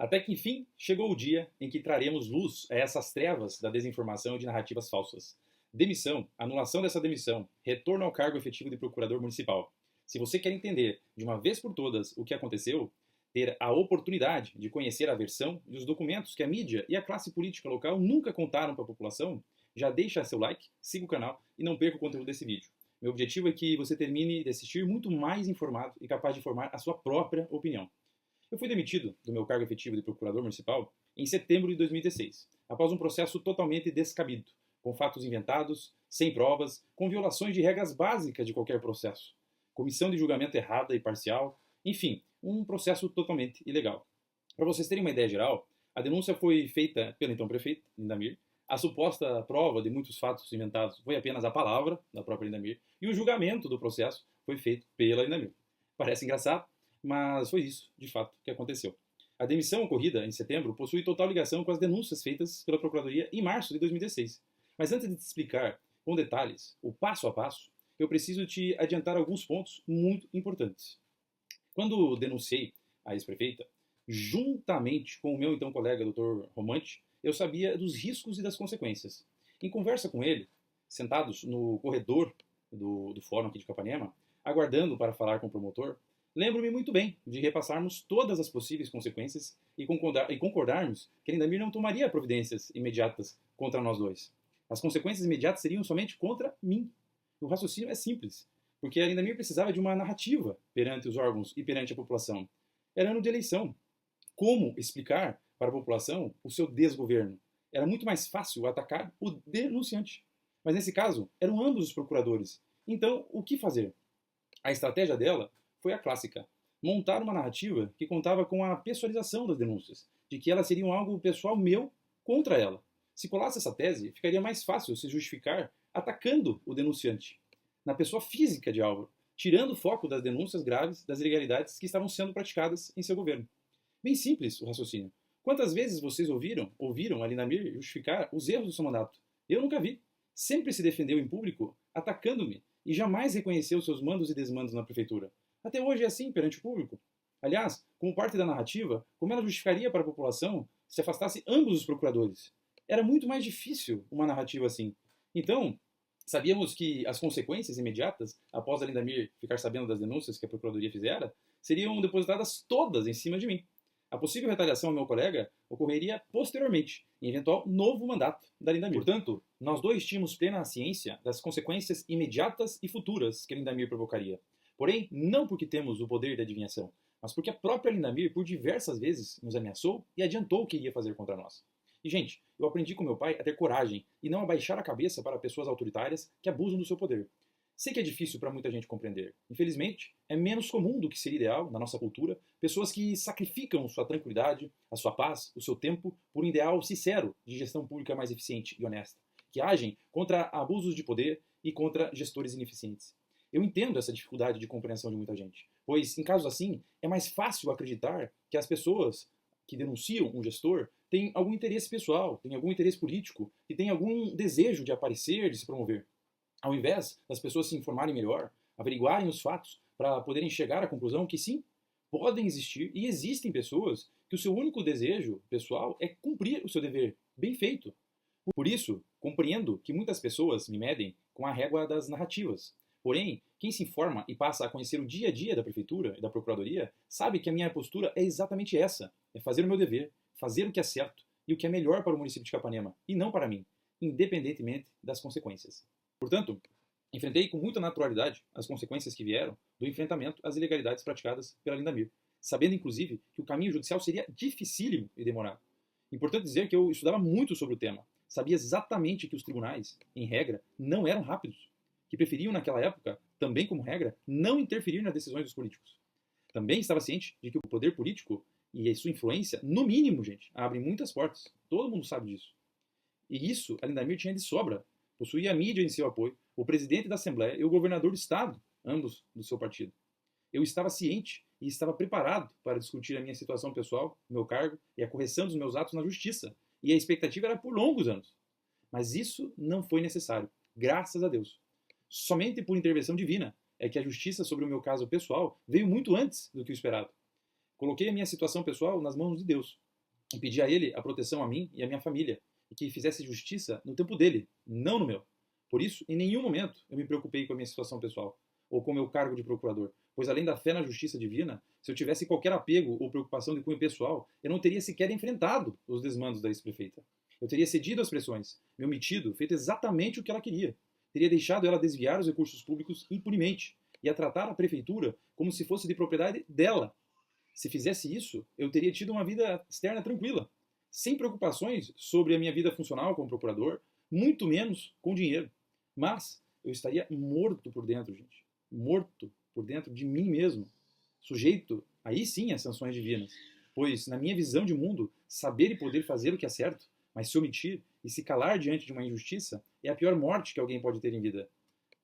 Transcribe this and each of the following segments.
Até que enfim chegou o dia em que traremos luz a essas trevas da desinformação e de narrativas falsas. Demissão, anulação dessa demissão, retorno ao cargo efetivo de procurador municipal. Se você quer entender de uma vez por todas o que aconteceu, ter a oportunidade de conhecer a versão e os documentos que a mídia e a classe política local nunca contaram para a população, já deixa seu like, siga o canal e não perca o conteúdo desse vídeo. Meu objetivo é que você termine de assistir muito mais informado e capaz de formar a sua própria opinião. Eu fui demitido do meu cargo efetivo de procurador municipal em setembro de 2016, após um processo totalmente descabido, com fatos inventados, sem provas, com violações de regras básicas de qualquer processo, comissão de julgamento errada e parcial, enfim, um processo totalmente ilegal. Para vocês terem uma ideia geral, a denúncia foi feita pelo então prefeito, Lindamir. A suposta prova de muitos fatos inventados foi apenas a palavra da própria Lindamir, e o julgamento do processo foi feito pela Lindamir. Parece engraçado, mas foi isso, de fato, que aconteceu. A demissão ocorrida em setembro possui total ligação com as denúncias feitas pela Procuradoria em março de 2016. Mas antes de te explicar com detalhes o passo a passo, eu preciso te adiantar alguns pontos muito importantes. Quando denunciei a ex-prefeita, juntamente com o meu então colega, Dr. Romante, eu sabia dos riscos e das consequências. Em conversa com ele, sentados no corredor do fórum aqui de Capanema, aguardando para falar com o promotor, lembro-me muito bem de repassarmos todas as possíveis consequências e concordarmos que Lindamir não tomaria providências imediatas contra nós dois. As consequências imediatas seriam somente contra mim. O raciocínio é simples, porque a Lindamir precisava de uma narrativa perante os órgãos e perante a população. Era ano de eleição. Como explicar para a população o seu desgoverno? Era muito mais fácil atacar o denunciante. Mas nesse caso, eram ambos os procuradores. Então, o que fazer? A estratégia dela foi a clássica: montar uma narrativa que contava com a pessoalização das denúncias, de que elas seriam algo pessoal meu contra ela. Se colasse essa tese, ficaria mais fácil se justificar atacando o denunciante, na pessoa física de Álvaro, tirando o foco das denúncias graves das ilegalidades que estavam sendo praticadas em seu governo. Bem simples o raciocínio. Quantas vezes vocês ouviram a Lindamir justificar os erros do seu mandato? Eu nunca vi. Sempre se defendeu em público atacando-me e jamais reconheceu seus mandos e desmandos na prefeitura. Até hoje é assim perante o público. Aliás, como parte da narrativa, como ela justificaria para a população se afastasse ambos os procuradores? Era muito mais difícil uma narrativa assim. Então, sabíamos que as consequências imediatas, após a Lindamir ficar sabendo das denúncias que a Procuradoria fizera, seriam depositadas todas em cima de mim. A possível retaliação ao meu colega ocorreria posteriormente, em eventual novo mandato da Lindamir. Portanto, nós dois tínhamos plena ciência das consequências imediatas e futuras que a Lindamir provocaria. Porém, não porque temos o poder de adivinhação, mas porque a própria Lindamir por diversas vezes nos ameaçou e adiantou o que iria fazer contra nós. E, gente, eu aprendi com meu pai a ter coragem e não a baixar a cabeça para pessoas autoritárias que abusam do seu poder. Sei que é difícil para muita gente compreender. Infelizmente, é menos comum do que seria ideal na nossa cultura pessoas que sacrificam sua tranquilidade, a sua paz, o seu tempo por um ideal sincero de gestão pública mais eficiente e honesta, que agem contra abusos de poder e contra gestores ineficientes. Eu entendo essa dificuldade de compreensão de muita gente, pois em casos assim é mais fácil acreditar que as pessoas que denunciam um gestor têm algum interesse pessoal, têm algum interesse político e têm algum desejo de aparecer, de se promover. Ao invés das pessoas se informarem melhor, averiguarem os fatos para poderem chegar à conclusão que sim, podem existir e existem pessoas que o seu único desejo pessoal é cumprir o seu dever bem feito. Por isso, compreendo que muitas pessoas me medem com a régua das narrativas. Porém, quem se informa e passa a conhecer o dia a dia da prefeitura e da procuradoria sabe que a minha postura é exatamente essa: é fazer o meu dever, fazer o que é certo e o que é melhor para o município de Capanema, e não para mim, independentemente das consequências. Portanto, enfrentei com muita naturalidade as consequências que vieram do enfrentamento às ilegalidades praticadas pela Lindamir, sabendo inclusive que o caminho judicial seria dificílimo e demorado. Importante dizer que eu estudava muito sobre o tema, sabia exatamente que os tribunais, em regra, não eram rápidos, que preferiam naquela época, também como regra, não interferir nas decisões dos políticos. Também estava ciente de que o poder político e a sua influência, no mínimo, gente, abrem muitas portas. Todo mundo sabe disso. E isso a Lindamir tinha de sobra. Possuía a mídia em seu apoio, o presidente da Assembleia e o governador do Estado, ambos do seu partido. Eu estava ciente e estava preparado para discutir a minha situação pessoal, meu cargo e a correção dos meus atos na justiça. E a expectativa era por longos anos. Mas isso não foi necessário, graças a Deus. Somente por intervenção divina é que a justiça sobre o meu caso pessoal veio muito antes do que o esperado. Coloquei a minha situação pessoal nas mãos de Deus. e pedi a ele a proteção a mim e a minha família, e que fizesse justiça no tempo dele, não no meu. Por isso, em nenhum momento eu me preocupei com a minha situação pessoal, ou com o meu cargo de procurador, pois além da fé na justiça divina, se eu tivesse qualquer apego ou preocupação de cunho pessoal, eu não teria sequer enfrentado os desmandos da ex-prefeita. Eu teria cedido às pressões, me omitido, feito exatamente o que ela queria. Teria deixado ela desviar os recursos públicos impunemente e a tratar a prefeitura como se fosse de propriedade dela. Se fizesse isso, eu teria tido uma vida externa tranquila, sem preocupações sobre a minha vida funcional como procurador, muito menos com dinheiro. Mas eu estaria morto por dentro, gente. Morto por dentro de mim mesmo. Sujeito, aí sim, às sanções divinas. Pois, na minha visão de mundo, saber e poder fazer o que é certo, mas se omitir e se calar diante de uma injustiça é a pior morte que alguém pode ter em vida.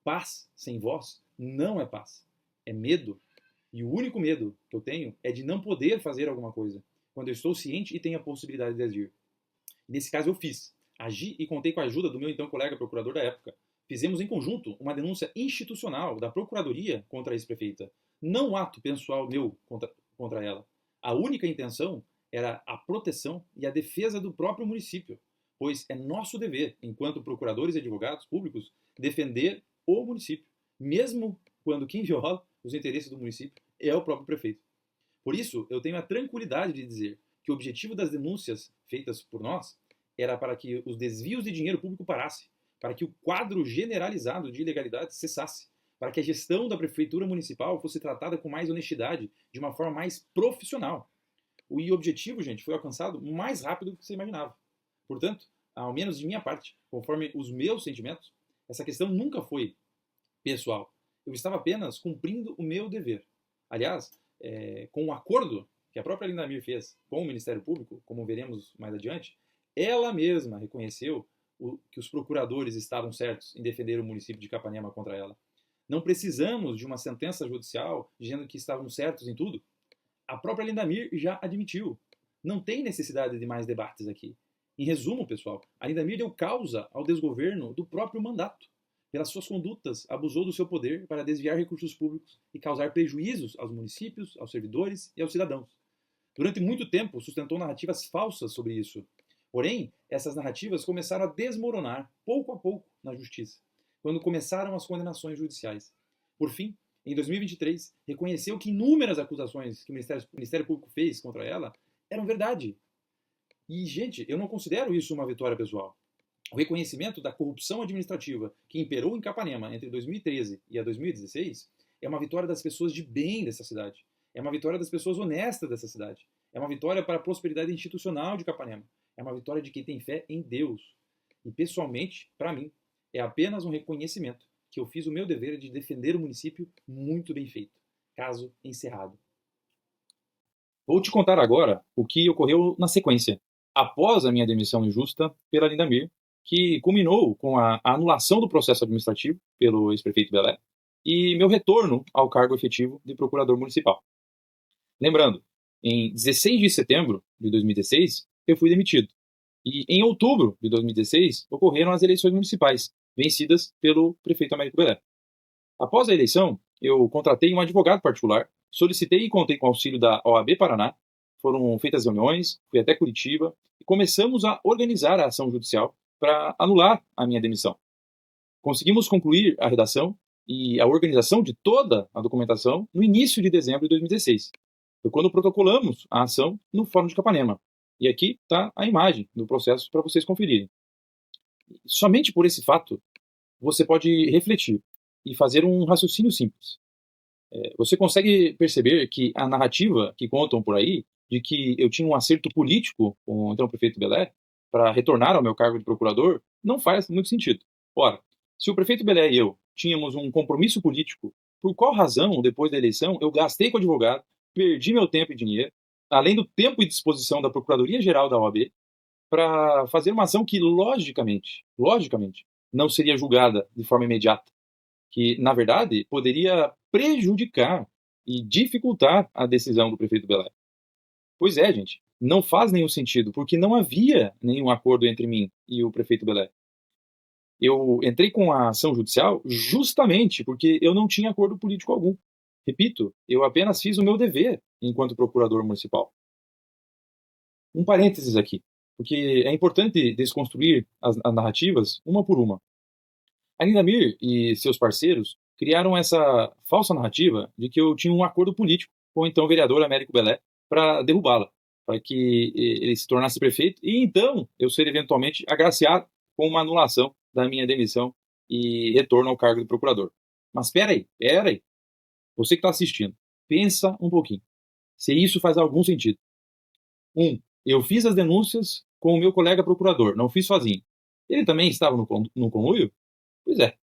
Paz sem voz não é paz. É medo. E o único medo que eu tenho é de não poder fazer alguma coisa, quando eu estou ciente e tenho a possibilidade de agir. Nesse caso eu fiz. Agi e contei com a ajuda do meu então colega procurador da época. Fizemos em conjunto uma denúncia institucional da Procuradoria contra a ex-prefeita. Não um ato pessoal meu contra ela. A única intenção era a proteção e a defesa do próprio município, pois é nosso dever, enquanto procuradores e advogados públicos, defender o município, mesmo quando quem viola os interesses do município é o próprio prefeito. Por isso, eu tenho a tranquilidade de dizer que o objetivo das denúncias feitas por nós era para que os desvios de dinheiro público parassem, para que o quadro generalizado de ilegalidade cessasse, para que a gestão da prefeitura municipal fosse tratada com mais honestidade, de uma forma mais profissional. O objetivo, gente, foi alcançado mais rápido do que você imaginava. Portanto, ao menos de minha parte, conforme os meus sentimentos, essa questão nunca foi pessoal. Eu estava apenas cumprindo o meu dever. Aliás, com o acordo que a própria Lindamir fez com o Ministério Público, como veremos mais adiante, ela mesma reconheceu que os procuradores estavam certos em defender o município de Capanema contra ela. Não precisamos de uma sentença judicial dizendo que estavam certos em tudo. A própria Lindamir já admitiu. Não tem necessidade de mais debates aqui. Em resumo, pessoal, a Lindamir deu causa ao desgoverno do próprio mandato. Pelas suas condutas, abusou do seu poder para desviar recursos públicos e causar prejuízos aos municípios, aos servidores e aos cidadãos. Durante muito tempo, sustentou narrativas falsas sobre isso. Porém, essas narrativas começaram a desmoronar, pouco a pouco, na justiça, quando começaram as condenações judiciais. Por fim, em 2023, reconheceu que inúmeras acusações que o Ministério Público fez contra ela eram verdade. E, gente, eu não considero isso uma vitória pessoal. O reconhecimento da corrupção administrativa que imperou em Capanema entre 2013 e 2016 é uma vitória das pessoas de bem dessa cidade. É uma vitória das pessoas honestas dessa cidade. É uma vitória para a prosperidade institucional de Capanema. É uma vitória de quem tem fé em Deus. E, pessoalmente, para mim, é apenas um reconhecimento que eu fiz o meu dever de defender o município muito bem feito. Caso encerrado. Vou te contar agora o que ocorreu na sequência, após a minha demissão injusta pela Lindamir, que culminou com a anulação do processo administrativo pelo ex-prefeito Belé e meu retorno ao cargo efetivo de procurador municipal. Lembrando, em 16 de setembro de 2016, eu fui demitido. E em outubro de 2016, ocorreram as eleições municipais, vencidas pelo prefeito Américo Belé. Após a eleição, eu contratei um advogado particular, solicitei e contei com o auxílio da OAB Paraná, foram feitas reuniões, fui até Curitiba e começamos a organizar a ação judicial para anular a minha demissão. Conseguimos concluir a redação e a organização de toda a documentação no início de dezembro de 2016. Foi quando protocolamos a ação no Fórum de Capanema. E aqui está a imagem do processo para vocês conferirem. Somente por esse fato, você pode refletir e fazer um raciocínio simples. Você consegue perceber que a narrativa que contam por aí, de que eu tinha um acerto político com o então prefeito Belé, para retornar ao meu cargo de procurador, não faz muito sentido. Ora, se o prefeito Belé e eu tínhamos um compromisso político, por qual razão, depois da eleição, eu gastei com advogado, perdi meu tempo e dinheiro, além do tempo e disposição da Procuradoria-Geral da OAB, para fazer uma ação que, logicamente, não seria julgada de forma imediata, que, na verdade, poderia prejudicar e dificultar a decisão do prefeito Belé. Pois é, gente, não faz nenhum sentido, porque não havia nenhum acordo entre mim e o prefeito Belé. Eu entrei com a ação judicial justamente porque eu não tinha acordo político algum. Repito, eu apenas fiz o meu dever enquanto procurador municipal. Um parênteses aqui, porque é importante desconstruir as narrativas uma por uma. A Lindamir e seus parceiros criaram essa falsa narrativa de que eu tinha um acordo político com o então vereador Américo Belé para derrubá-la, para que ele se tornasse prefeito e então eu ser eventualmente agraciado com uma anulação da minha demissão e retorno ao cargo de procurador. Mas espera aí. Você que está assistindo, pensa um pouquinho. Se isso faz algum sentido. Eu fiz as denúncias com o meu colega procurador, não fiz sozinho. Ele também estava no conluio? Pois é.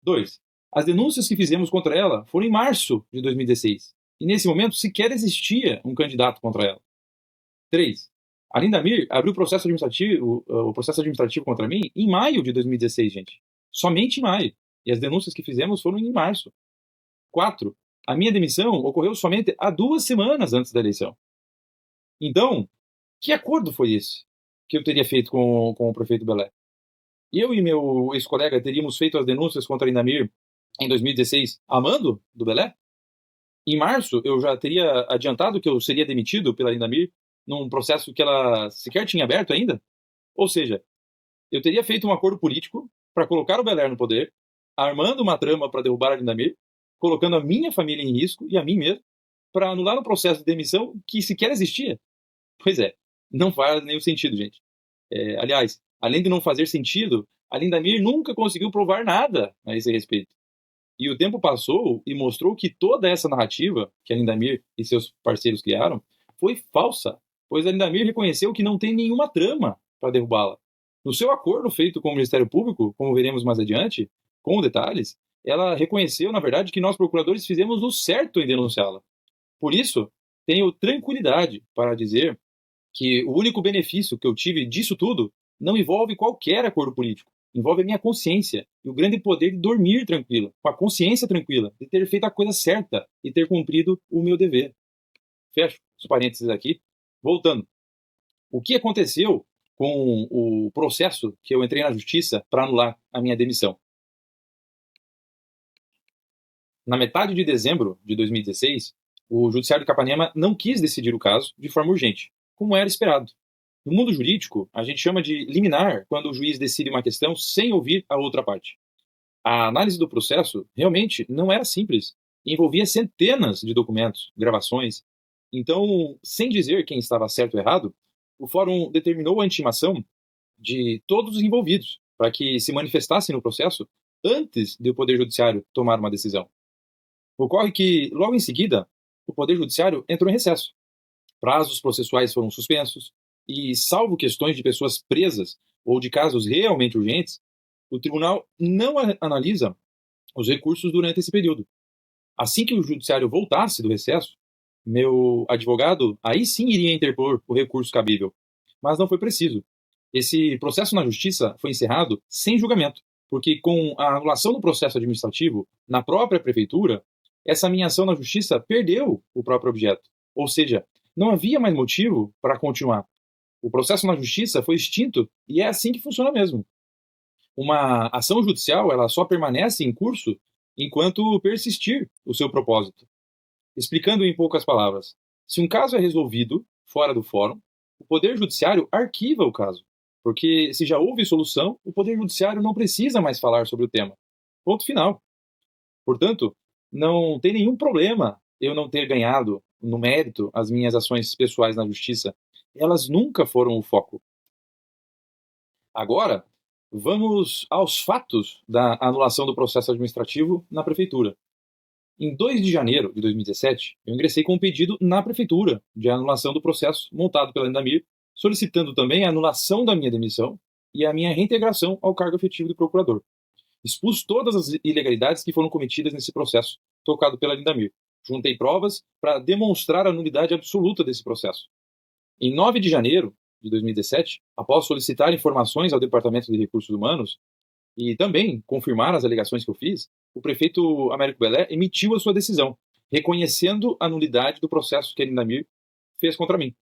2. As denúncias que fizemos contra ela foram em março de 2016. E nesse momento sequer existia um candidato contra ela. 3. A Lindamir abriu o processo administrativo contra mim em maio de 2016, gente. Somente em maio. E as denúncias que fizemos foram em março. 4. A minha demissão ocorreu somente há 2 semanas antes da eleição. Então, que acordo foi esse que eu teria feito com o prefeito Belé? Eu e meu ex-colega teríamos feito as denúncias contra a Lindamir em 2016 a mando do Belé? Em março, eu já teria adiantado que eu seria demitido pela Lindamir num processo que ela sequer tinha aberto ainda? Ou seja, eu teria feito um acordo político para colocar o Belé no poder, armando uma trama para derrubar a Lindamir, colocando a minha família em risco e a mim mesmo, para anular um processo de demissão que sequer existia. Pois é, não faz nenhum sentido, gente. Aliás, além de não fazer sentido, a Lindamir nunca conseguiu provar nada a esse respeito. E o tempo passou e mostrou que toda essa narrativa que a Lindamir e seus parceiros criaram foi falsa, pois a Lindamir reconheceu que não tem nenhuma trama para derrubá-la. No seu acordo feito com o Ministério Público, como veremos mais adiante, com detalhes, ela reconheceu, na verdade, que nós procuradores fizemos o certo em denunciá-la. Por isso, tenho tranquilidade para dizer que o único benefício que eu tive disso tudo não envolve qualquer acordo político. Envolve a minha consciência e o grande poder de dormir tranquilo, com a consciência tranquila, de ter feito a coisa certa e ter cumprido o meu dever. Fecho os parênteses aqui. Voltando. O que aconteceu com o processo que eu entrei na justiça para anular a minha demissão? Na metade de dezembro de 2016, o Judiciário de Capanema não quis decidir o caso de forma urgente, como era esperado. No mundo jurídico, a gente chama de liminar quando o juiz decide uma questão sem ouvir a outra parte. A análise do processo realmente não era simples. Envolvia centenas de documentos, gravações. Então, sem dizer quem estava certo ou errado, o fórum determinou a intimação de todos os envolvidos para que se manifestassem no processo antes de o Poder Judiciário tomar uma decisão. Ocorre que, logo em seguida, o Poder Judiciário entrou em recesso. Prazos processuais foram suspensos e, salvo questões de pessoas presas ou de casos realmente urgentes, o tribunal não analisa os recursos durante esse período. Assim que o judiciário voltasse do recesso, meu advogado aí sim iria interpor o recurso cabível, mas não foi preciso. Esse processo na justiça foi encerrado sem julgamento, porque com a anulação do processo administrativo na própria prefeitura, essa minha ação na justiça perdeu o próprio objeto. Ou seja, não havia mais motivo para continuar. O processo na justiça foi extinto e é assim que funciona mesmo. Uma ação judicial ela só permanece em curso enquanto persistir o seu propósito. Explicando em poucas palavras, se um caso é resolvido fora do fórum, o Poder Judiciário arquiva o caso, porque se já houve solução, o Poder Judiciário não precisa mais falar sobre o tema. Ponto final. Portanto, não tem nenhum problema eu não ter ganhado no mérito as minhas ações pessoais na justiça. Elas nunca foram o foco. Agora, vamos aos fatos da anulação do processo administrativo na prefeitura. Em 2 de janeiro de 2017, eu ingressei com um pedido na prefeitura de anulação do processo montado pela Lindamir, solicitando também a anulação da minha demissão e a minha reintegração ao cargo efetivo de procurador. Expus todas as ilegalidades que foram cometidas nesse processo, tocado pela Lindamir. Juntei provas para demonstrar a nulidade absoluta desse processo. Em 9 de janeiro de 2017, após solicitar informações ao Departamento de Recursos Humanos e também confirmar as alegações que eu fiz, o prefeito Américo Belé emitiu a sua decisão, reconhecendo a nulidade do processo que a Lindamir fez contra mim,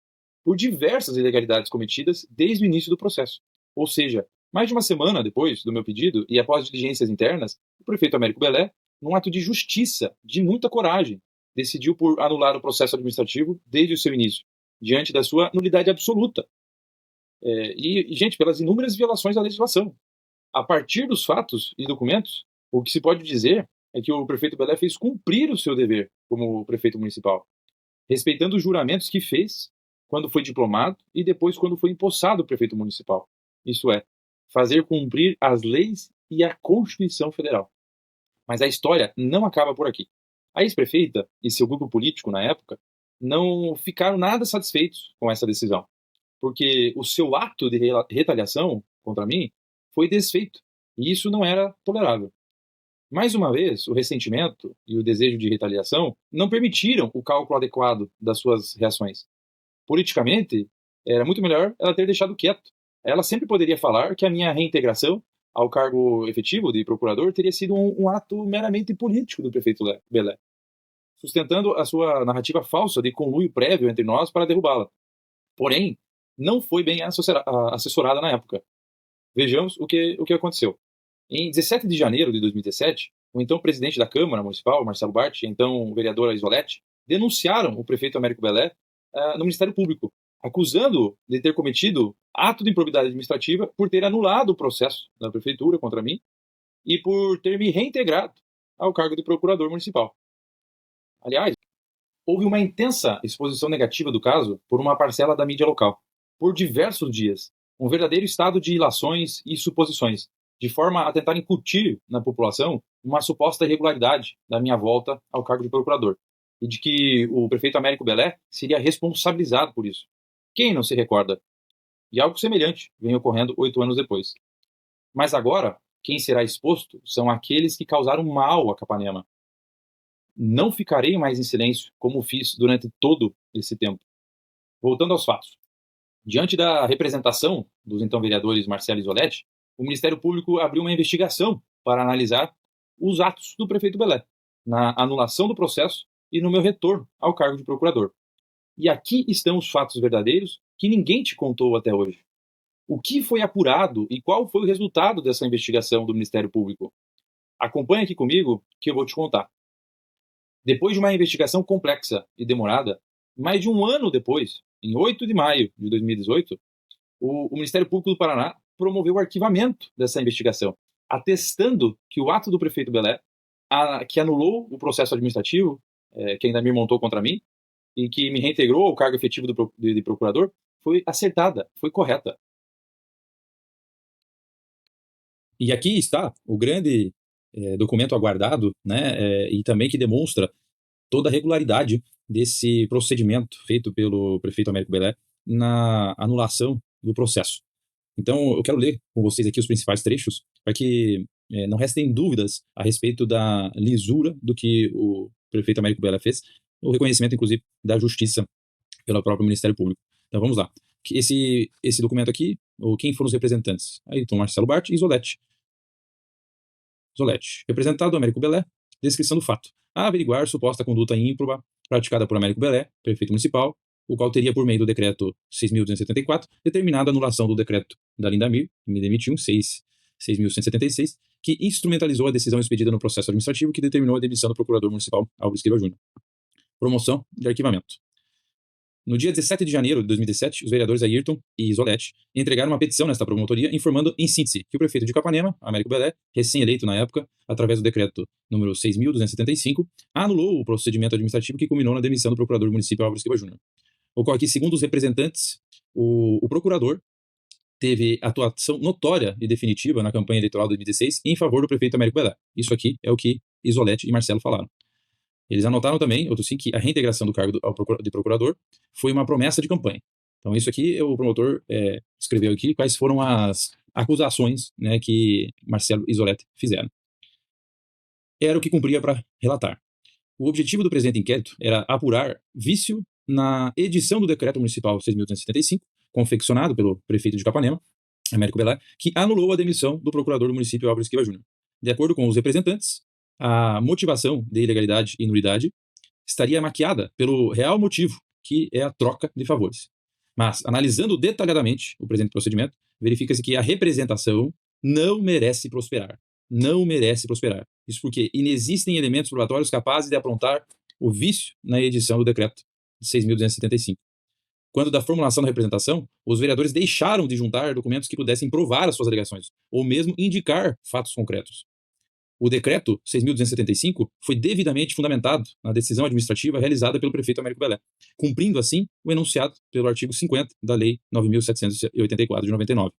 por diversas ilegalidades cometidas desde o início do processo. Ou seja, mais de uma semana depois do meu pedido e após diligências internas, o prefeito Américo Belé, num ato de justiça, de muita coragem, decidiu por anular o processo administrativo desde o seu início. diante da sua nulidade absoluta. Gente, pelas inúmeras violações da legislação. A partir dos fatos e documentos, o que se pode dizer é que o prefeito Belé fez cumprir o seu dever como prefeito municipal, respeitando os juramentos que fez quando foi diplomado e depois quando foi empossado prefeito municipal. Isso é, fazer cumprir as leis e a Constituição Federal. Mas a história não acaba por aqui. A ex-prefeita e seu grupo político na época não ficaram nada satisfeitos com essa decisão, porque o seu ato de retaliação contra mim foi desfeito, e isso não era tolerável. Mais uma vez, o ressentimento e o desejo de retaliação não permitiram o cálculo adequado das suas reações. Politicamente, era muito melhor ela ter deixado quieto. Ela sempre poderia falar que a minha reintegração ao cargo efetivo de procurador teria sido um ato meramente político do prefeito Belé, sustentando a sua narrativa falsa de conluio prévio entre nós para derrubá-la. Porém, não foi bem assessorada na época. Vejamos o que aconteceu. Em 17 de janeiro de 2017, o então presidente da Câmara Municipal, Marcelo Bart, e então vereadora Isolete, denunciaram o prefeito Américo Belé no Ministério Público, acusando-o de ter cometido ato de improbidade administrativa por ter anulado o processo da prefeitura contra mim e por ter me reintegrado ao cargo de procurador municipal. Aliás, houve uma intensa exposição negativa do caso por uma parcela da mídia local, por diversos dias, um verdadeiro estado de ilações e suposições, de forma a tentar incutir na população uma suposta irregularidade da minha volta ao cargo de procurador, e de que o prefeito Américo Belé seria responsabilizado por isso. Quem não se recorda? E algo semelhante vem ocorrendo 8 anos depois. Mas agora, quem será exposto são aqueles que causaram mal a Capanema. Não ficarei mais em silêncio, como fiz durante todo esse tempo. Voltando aos fatos. Diante da representação dos então vereadores Marcelo e Isolete, o Ministério Público abriu uma investigação para analisar os atos do prefeito Belé, na anulação do processo e no meu retorno ao cargo de procurador. E aqui estão os fatos verdadeiros que ninguém te contou até hoje. O que foi apurado e qual foi o resultado dessa investigação do Ministério Público? Acompanhe aqui comigo que eu vou te contar. Depois de uma investigação complexa e demorada, mais de um ano depois, em 8 de maio de 2018, o Ministério Público do Paraná promoveu o arquivamento dessa investigação, atestando que o ato do prefeito Belé, que anulou o processo administrativo que ainda me montou contra mim e que me reintegrou ao cargo efetivo de procurador, foi acertada, foi correta. E aqui está o grande documento aguardado, né, e também que demonstra toda a regularidade desse procedimento feito pelo prefeito Américo Belé na anulação do processo. Então, eu quero ler com vocês aqui os principais trechos para que não restem dúvidas a respeito da lisura do que o prefeito Américo Belé fez, o reconhecimento, inclusive, da justiça pelo próprio Ministério Público. Então, vamos lá. Esse documento aqui, quem foram os representantes? Ayrton Marcelo Bart e Isolete. Representado Américo Belé, descrição do fato. A averiguar suposta conduta ímproba praticada por Américo Belé, prefeito municipal, o qual teria, por meio do decreto 6.274, determinado a anulação do decreto da Lindamir, que me demitiu, 6.176, que instrumentalizou a decisão expedida no processo administrativo que determinou a demissão do procurador municipal Álvaro Esquiva Júnior. Promoção de arquivamento. No dia 17 de janeiro de 2017, os vereadores Ayrton e Isolete entregaram uma petição nesta promotoria informando, em síntese, que o prefeito de Capanema, Américo Belé, recém-eleito na época, através do decreto número 6.275, anulou o procedimento administrativo que culminou na demissão do procurador municipal Álvaro Esquiva Júnior. Ocorre que, segundo os representantes, o procurador teve atuação notória e definitiva na campanha eleitoral de 2016 em favor do prefeito Américo Belé. Isso aqui é o que Isolete e Marcelo falaram. Eles anotaram também, outro sim, que a reintegração do cargo de procurador foi uma promessa de campanha. Então, isso aqui, o promotor escreveu aqui quais foram as acusações, né, que Marcelo e Isolete fizeram. Era o que cumpria para relatar. O objetivo do presente inquérito era apurar vício na edição do decreto municipal 6.275, confeccionado pelo prefeito de Capanema, Américo Belé, que anulou a demissão do procurador do município Álvaro Esquiva Júnior. De acordo com os representantes, a motivação de ilegalidade e nulidade estaria maquiada pelo real motivo, que é a troca de favores. Mas, analisando detalhadamente o presente procedimento, verifica-se que a representação não merece prosperar. Não merece prosperar. Isso porque inexistem elementos probatórios capazes de aprontar o vício na edição do decreto 6.275. quando da formulação da representação, os vereadores deixaram de juntar documentos que pudessem provar as suas alegações, ou mesmo indicar fatos concretos. O decreto 6.275 foi devidamente fundamentado na decisão administrativa realizada pelo prefeito Américo Belé, cumprindo assim o enunciado pelo artigo 50 da Lei 9.784 de 99.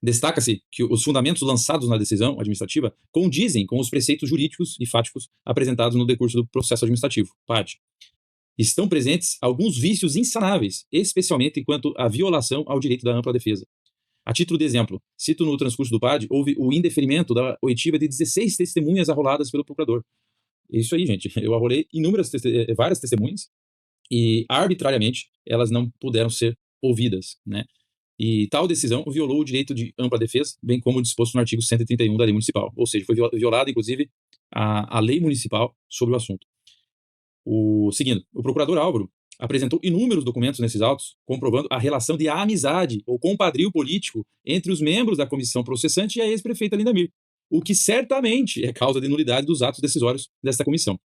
Destaca-se que os fundamentos lançados na decisão administrativa condizem com os preceitos jurídicos e fáticos apresentados no decurso do processo administrativo, PAD. Estão presentes alguns vícios insanáveis, especialmente quanto à violação ao direito da ampla defesa. A título de exemplo, cito no transcurso do PAD, houve o indeferimento da oitiva de 16 testemunhas arroladas pelo procurador. Isso aí, gente. Eu arrolei várias testemunhas e, arbitrariamente, elas não puderam ser ouvidas, né? E tal decisão violou o direito de ampla defesa, bem como disposto no artigo 131 da Lei Municipal. Ou seja, foi violada, inclusive, a lei municipal sobre o assunto. Seguindo, o procurador Álvaro apresentou inúmeros documentos nesses autos, comprovando a relação de amizade ou compadrio político entre os membros da comissão processante e a ex-prefeita Linda Mir, o que certamente é causa de nulidade dos atos decisórios desta comissão.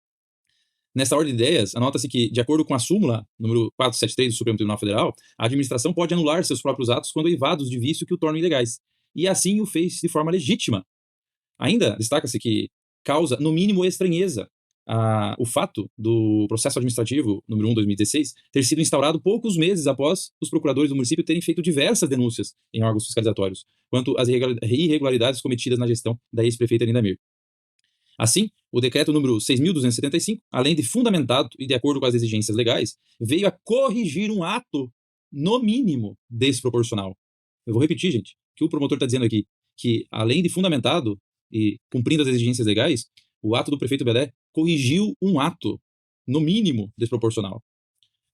Nesta ordem de ideias, anota-se que, de acordo com a súmula número 473 do Supremo Tribunal Federal, a administração pode anular seus próprios atos quando eivados de vício que o tornam ilegais, e assim o fez de forma legítima. Ainda destaca-se que causa, no mínimo, estranheza o fato do processo administrativo número 1/2016 ter sido instaurado poucos meses após os procuradores do município terem feito diversas denúncias em órgãos fiscalizatórios quanto às irregularidades cometidas na gestão da ex-prefeita Linda Mir. Assim, o decreto número 6.275, além de fundamentado e de acordo com as exigências legais, veio a corrigir um ato, no mínimo, desproporcional. Eu vou repetir, gente, o que o promotor está dizendo aqui, que além de fundamentado e cumprindo as exigências legais, o ato do prefeito Belé corrigiu um ato, no mínimo, desproporcional.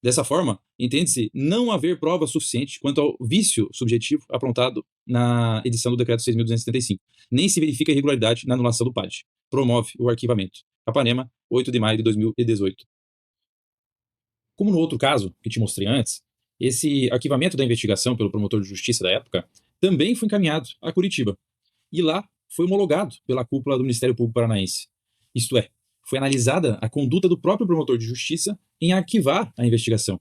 Dessa forma, entende-se não haver prova suficiente quanto ao vício subjetivo aprontado na edição do decreto 6.275, nem se verifica irregularidade na anulação do PAD. Promove o arquivamento. Capanema, 8 de maio de 2018. Como no outro caso, que te mostrei antes, esse arquivamento da investigação pelo promotor de justiça da época também foi encaminhado a Curitiba, e lá foi homologado pela cúpula do Ministério Público Paranaense. Isto é, foi analisada a conduta do próprio promotor de justiça em arquivar a investigação.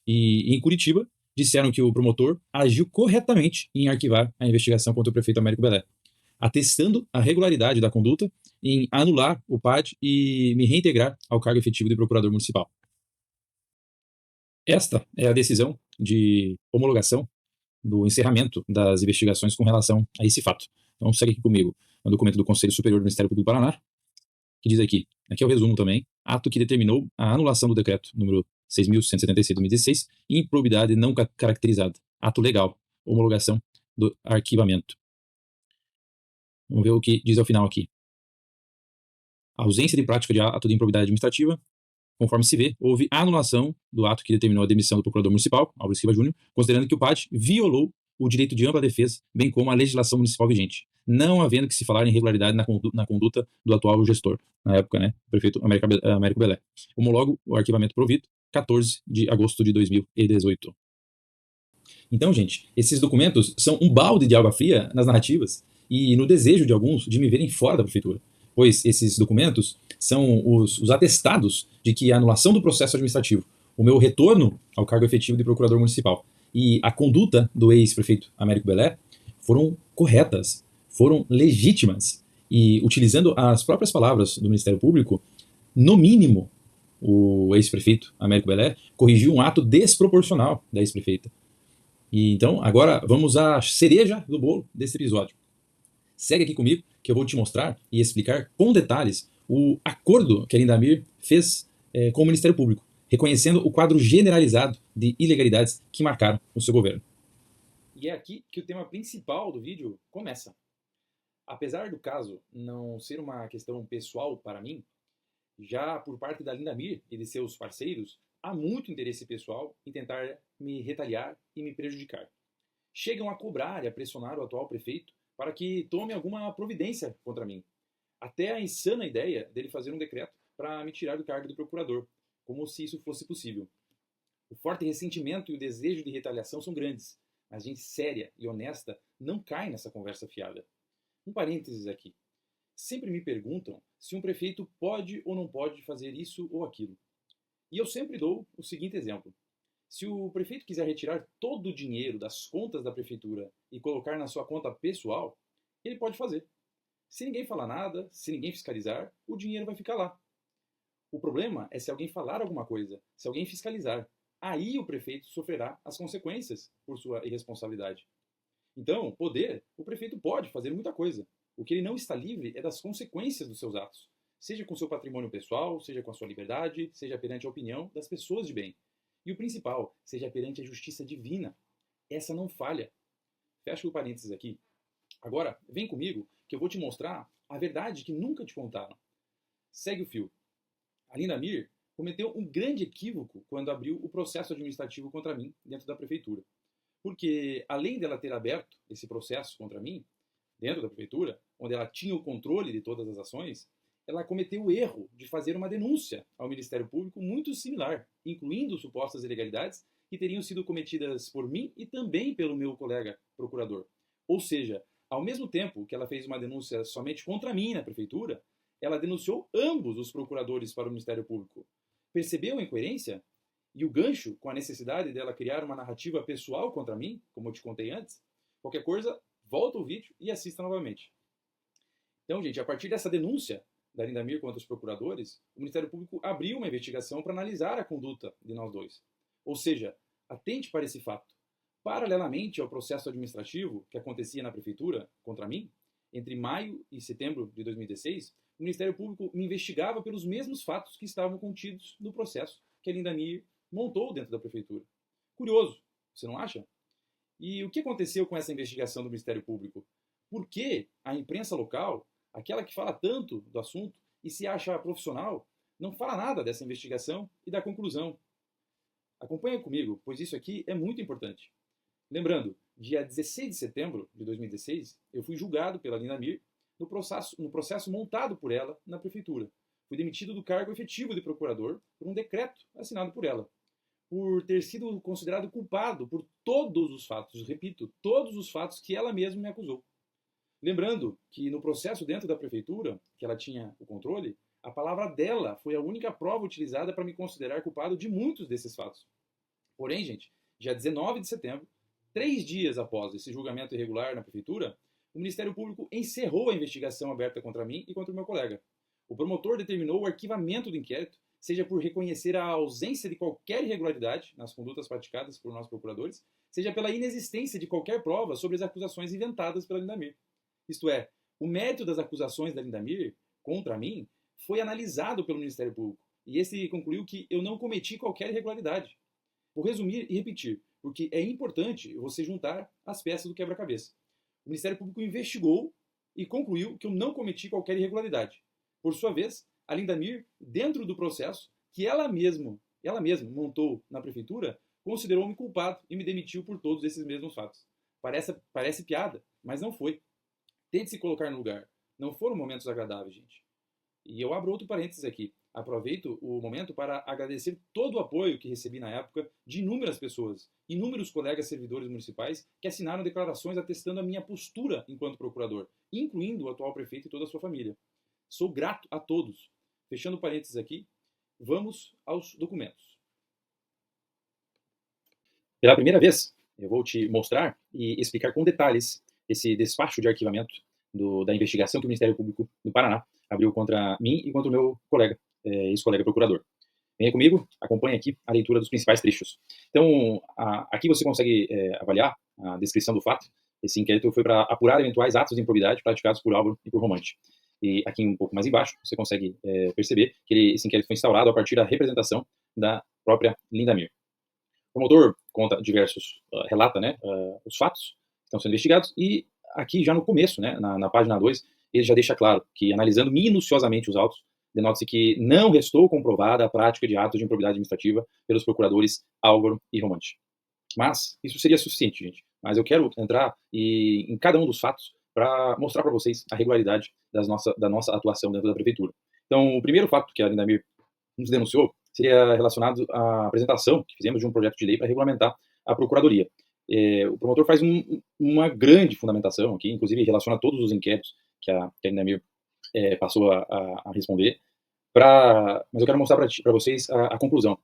E em Curitiba, disseram que o promotor agiu corretamente em arquivar a investigação contra o prefeito Américo Belé, atestando a regularidade da conduta em anular o PAD e me reintegrar ao cargo efetivo de procurador municipal. Esta é a decisão de homologação do encerramento das investigações com relação a esse fato. Então segue aqui comigo o documento do Conselho Superior do Ministério Público do Paraná, que diz aqui é o resumo também, ato que determinou a anulação do decreto número 6.176 de 2016, improbidade não caracterizada, ato legal, homologação do arquivamento. Vamos ver o que diz ao final aqui. A ausência de prática de ato de improbidade administrativa, conforme se vê, houve anulação do ato que determinou a demissão do procurador municipal, Álvaro Silva Júnior, considerando que o PAD violou o direito de ampla defesa, bem como a legislação municipal vigente, não havendo que se falar em irregularidade na conduta do atual gestor, na época, né, o prefeito Américo Belé. Homologo o arquivamento provido, 14 de agosto de 2018. Então, gente, esses documentos são um balde de água fria nas narrativas e no desejo de alguns de me verem fora da prefeitura, pois esses documentos são os atestados de que a anulação do processo administrativo, o meu retorno ao cargo efetivo de procurador municipal e a conduta do ex-prefeito Américo Belé foram corretas, foram legítimas. E, utilizando as próprias palavras do Ministério Público, no mínimo, o ex-prefeito Américo Belé corrigiu um ato desproporcional da ex-prefeita. E então, agora vamos à cereja do bolo desse episódio. Segue aqui comigo que eu vou te mostrar e explicar com detalhes o acordo que a Linda Mir fez com o Ministério Público, reconhecendo o quadro generalizado de ilegalidades que marcaram o seu governo. E é aqui que o tema principal do vídeo começa. Apesar do caso não ser uma questão pessoal para mim, já por parte da Linda Mir e de seus parceiros, há muito interesse pessoal em tentar me retaliar e me prejudicar. Chegam a cobrar e a pressionar o atual prefeito para que tome alguma providência contra mim. Até a insana ideia dele fazer um decreto para me tirar do cargo de procurador, como se isso fosse possível. O forte ressentimento e o desejo de retaliação são grandes, mas gente séria e honesta não cai nessa conversa fiada. Um parênteses aqui. Sempre me perguntam se um prefeito pode ou não pode fazer isso ou aquilo. E eu sempre dou o seguinte exemplo. Se o prefeito quiser retirar todo o dinheiro das contas da prefeitura e colocar na sua conta pessoal, ele pode fazer. Se ninguém falar nada, se ninguém fiscalizar, o dinheiro vai ficar lá. O problema é se alguém falar alguma coisa, se alguém fiscalizar. Aí o prefeito sofrerá as consequências por sua irresponsabilidade. Então, poder, o prefeito pode fazer muita coisa. O que ele não está livre é das consequências dos seus atos. Seja com seu patrimônio pessoal, seja com a sua liberdade, seja perante a opinião das pessoas de bem. E o principal, seja perante a justiça divina. Essa não falha. Fecha o parênteses aqui. Agora, vem comigo que eu vou te mostrar a verdade que nunca te contaram. Segue o fio. A Lindamir cometeu um grande equívoco quando abriu o processo administrativo contra mim dentro da prefeitura. Porque, além dela ter aberto esse processo contra mim, dentro da prefeitura, onde ela tinha o controle de todas as ações, ela cometeu o erro de fazer uma denúncia ao Ministério Público muito similar, incluindo supostas ilegalidades que teriam sido cometidas por mim e também pelo meu colega procurador. Ou seja, ao mesmo tempo que ela fez uma denúncia somente contra mim na prefeitura, ela denunciou ambos os procuradores para o Ministério Público. Percebeu a incoerência? E o gancho com a necessidade dela criar uma narrativa pessoal contra mim, como eu te contei antes? Qualquer coisa, volta o vídeo e assista novamente. Então, gente, a partir dessa denúncia da Lindamir contra os procuradores, o Ministério Público abriu uma investigação para analisar a conduta de nós dois. Ou seja, atente para esse fato. Paralelamente ao processo administrativo que acontecia na prefeitura contra mim, entre maio e setembro de 2016, o Ministério Público me investigava pelos mesmos fatos que estavam contidos no processo que a Lindamir montou dentro da prefeitura. Curioso, você não acha? E o que aconteceu com essa investigação do Ministério Público? Por que a imprensa local, aquela que fala tanto do assunto e se acha profissional, não fala nada dessa investigação e da conclusão? Acompanha comigo, pois isso aqui é muito importante. Lembrando, dia 16 de setembro de 2016, eu fui julgado pela Lindamir no processo montado por ela na prefeitura. Fui demitido do cargo efetivo de procurador por um decreto assinado por ela, por ter sido considerado culpado por todos os fatos, repito, todos os fatos que ela mesma me acusou. Lembrando que no processo dentro da prefeitura, que ela tinha o controle, a palavra dela foi a única prova utilizada para me considerar culpado de muitos desses fatos. Porém, gente, dia 19 de setembro, 3 dias após esse julgamento irregular na prefeitura, o Ministério Público encerrou a investigação aberta contra mim e contra o meu colega. O promotor determinou o arquivamento do inquérito, seja por reconhecer a ausência de qualquer irregularidade nas condutas praticadas por nossos procuradores, seja pela inexistência de qualquer prova sobre as acusações inventadas pela Lindamir. Isto é, o mérito das acusações da Lindamir contra mim foi analisado pelo Ministério Público, e esse concluiu que eu não cometi qualquer irregularidade. Vou resumir e repetir, porque é importante você juntar as peças do quebra-cabeça. O Ministério Público investigou e concluiu que eu não cometi qualquer irregularidade. Por sua vez, a Lindamir, dentro do processo que ela mesma montou na prefeitura, considerou-me culpado e me demitiu por todos esses mesmos fatos. Parece piada, mas não foi. Tente se colocar no lugar. Não foram momentos agradáveis, gente. E eu abro outro parênteses aqui. Aproveito o momento para agradecer todo o apoio que recebi na época de inúmeras pessoas, inúmeros colegas servidores municipais que assinaram declarações atestando a minha postura enquanto procurador, incluindo o atual prefeito e toda a sua família. Sou grato a todos. Fechando parênteses aqui, vamos aos documentos. Pela primeira vez, eu vou te mostrar e explicar com detalhes esse despacho de arquivamento da investigação que o Ministério Público do Paraná abriu contra mim e contra o meu colega, ex-colega procurador. Venha comigo, acompanhe aqui a leitura dos principais trechos. Então, aqui você consegue avaliar a descrição do fato. Esse inquérito foi para apurar eventuais atos de improbidade praticados por Álvaro e por Romante. E aqui um pouco mais embaixo, você consegue perceber que esse inquérito foi instaurado a partir da representação da própria Lindamir. O promotor conta relata, né, os fatos que estão sendo investigados, e aqui já no começo, né, na página 2, ele já deixa claro que, analisando minuciosamente os autos, denota-se que não restou comprovada a prática de atos de improbidade administrativa pelos procuradores Álvaro e Romante. Mas isso seria suficiente, gente. Mas eu quero entrar em cada um dos fatos para mostrar para vocês a regularidade da nossa atuação dentro da prefeitura. Então, o primeiro fato que a Lindamir nos denunciou seria relacionado à apresentação que fizemos de um projeto de lei para regulamentar a procuradoria. O promotor faz uma grande fundamentação aqui, inclusive relaciona todos os inquéritos que a Lindamir passou a responder, mas eu quero mostrar para vocês a conclusão.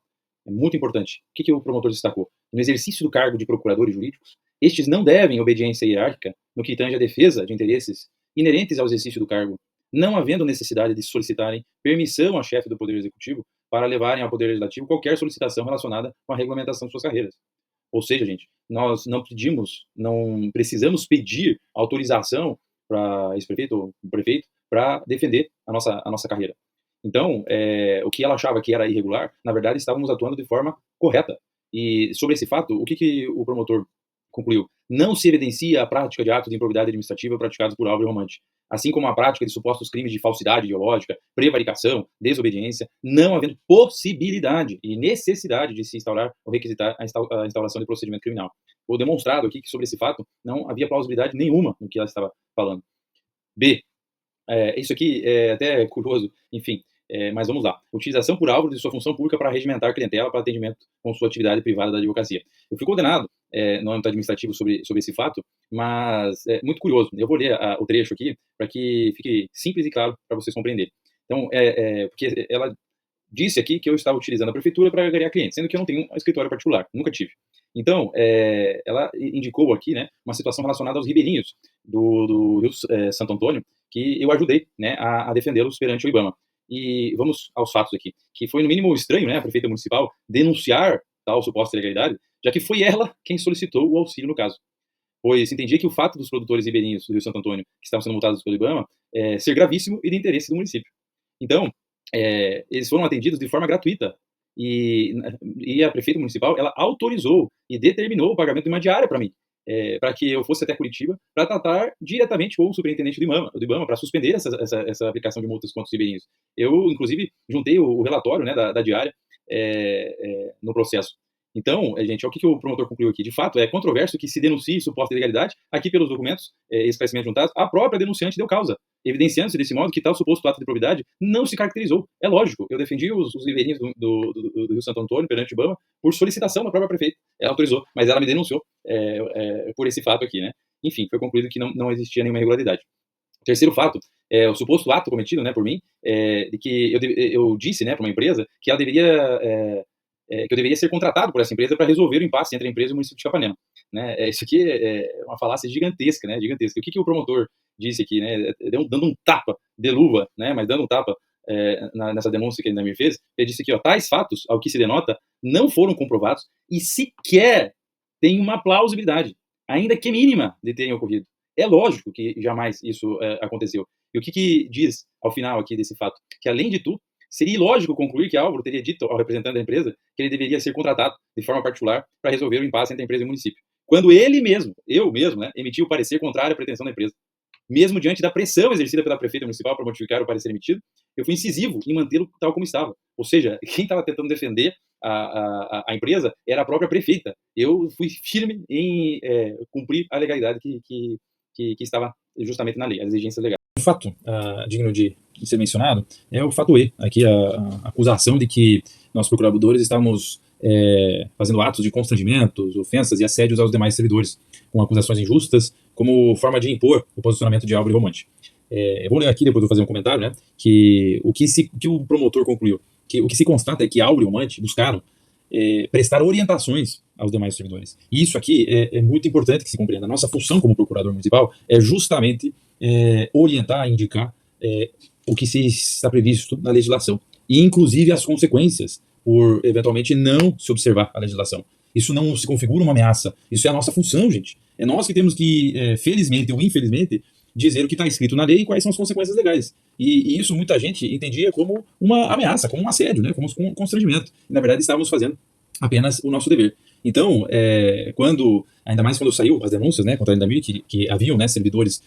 é muito importante. O que o promotor destacou? No exercício do cargo de procuradores jurídicos, estes não devem obediência hierárquica no que tange à defesa de interesses inerentes ao exercício do cargo, não havendo necessidade de solicitarem permissão ao chefe do Poder Executivo para levarem ao Poder Legislativo qualquer solicitação relacionada com a regulamentação de suas carreiras. Ou seja, gente, nós não precisamos pedir autorização para esse prefeito ou prefeito para defender a nossa carreira. Então, o que ela achava que era irregular, na verdade, estávamos atuando de forma correta. E sobre esse fato, o que o promotor concluiu? Não se evidencia a prática de atos de improbidade administrativa praticados por Álvaro Romante, assim como a prática de supostos crimes de falsidade ideológica, prevaricação, desobediência, não havendo possibilidade e necessidade de se instaurar ou requisitar a instauração de procedimento criminal. Foi demonstrado aqui que sobre esse fato não havia plausibilidade nenhuma no que ela estava falando. B. Isso aqui é até curioso, enfim, mas vamos lá. Utilização por Álvaro de sua função pública para regimentar clientela para atendimento com sua atividade privada da advocacia. Eu fui condenado no âmbito administrativo sobre esse fato, mas é muito curioso. Eu vou ler o trecho aqui para que fique simples e claro para vocês compreenderem. Então, porque ela disse aqui que eu estava utilizando a prefeitura para ganhar clientes, sendo que eu não tenho um escritório particular, nunca tive. Então, ela indicou aqui, né, uma situação relacionada aos ribeirinhos do Rio Santo Antônio, que eu ajudei, né, a defendê-los perante o IBAMA. E vamos aos fatos aqui, que foi no mínimo estranho, né, a prefeita municipal denunciar tal suposta ilegalidade, já que foi ela quem solicitou o auxílio no caso. Pois se entendia que o fato dos produtores ribeirinhos do Rio Santo Antônio, que estavam sendo multados pelo IBAMA, ser gravíssimo e de interesse do município. Então, eles foram atendidos de forma gratuita e a prefeita municipal, ela autorizou e determinou o pagamento de uma diária para mim, para que eu fosse até Curitiba para tratar diretamente com o superintendente do IBAMA para suspender essa aplicação de multas contra os ribeirinhos. Eu, inclusive, juntei o relatório, né, da diária no processo. Então, gente, o que o promotor concluiu aqui? De fato, é controverso que se denuncie suposta ilegalidade, aqui pelos documentos esclarecimento juntados, a própria denunciante deu causa, evidenciando-se desse modo que tal suposto ato de probidade não se caracterizou. É lógico, eu defendi os ribeirinhos do Rio Santo Antônio perante o IBAMA por solicitação da própria prefeita. Ela autorizou, mas ela me denunciou por esse fato aqui, né? Enfim, foi concluído que não existia nenhuma irregularidade. O terceiro fato é o suposto ato cometido, né, por mim, de que eu disse, né, para uma empresa que ela deveria que eu deveria ser contratado por essa empresa para resolver o impasse entre a empresa e o município de Capanema. Né? Isso aqui é uma falácia gigantesca, né? Gigantesca. O que o promotor disse aqui, né? Dando um tapa de luva, né? Mas dando um tapa nessa denúncia que ele me fez, ele disse aqui, tais fatos, ao que se denota, não foram comprovados e sequer têm uma plausibilidade, ainda que mínima, de terem ocorrido. É lógico que jamais isso aconteceu. E o que diz ao final aqui desse fato? Que, além de tudo, seria ilógico concluir que Álvaro teria dito ao representante da empresa que ele deveria ser contratado de forma particular para resolver o impasse entre a empresa e o município, quando ele mesmo, eu mesmo, né, emitiu o parecer contrário à pretensão da empresa. Mesmo diante da pressão exercida pela prefeita municipal para modificar o parecer emitido, eu fui incisivo em mantê-lo tal como estava. Ou seja, quem estava tentando defender a empresa era a própria prefeita. Eu fui firme em cumprir a legalidade que estava justamente na lei, as exigências legais. Um fato digno de ser mencionado é o fato E, aqui a acusação de que nós procuradores estávamos fazendo atos de constrangimentos, ofensas e assédios aos demais servidores, com acusações injustas, como forma de impor o posicionamento de Álvaro Romante. Eu vou ler aqui, depois vou fazer um comentário, né, que o promotor concluiu, que o que se constata é que Álvaro e Romante buscaram prestar orientações aos demais servidores. E isso aqui é muito importante que se compreenda. A nossa função como procurador municipal é justamente orientar, indicar o que está previsto na legislação, e inclusive as consequências por eventualmente não se observar a legislação. Isso não se configura uma ameaça, isso é a nossa função, gente. É nós que temos que, felizmente ou infelizmente, dizer o que está escrito na lei e quais são as consequências legais. E isso muita gente entendia como uma ameaça, como um assédio, né, como um constrangimento. E, na verdade, estávamos fazendo apenas o nosso dever. Então, ainda mais quando saiu as denúncias, né, contra a Indamir, que haviam, né, servidores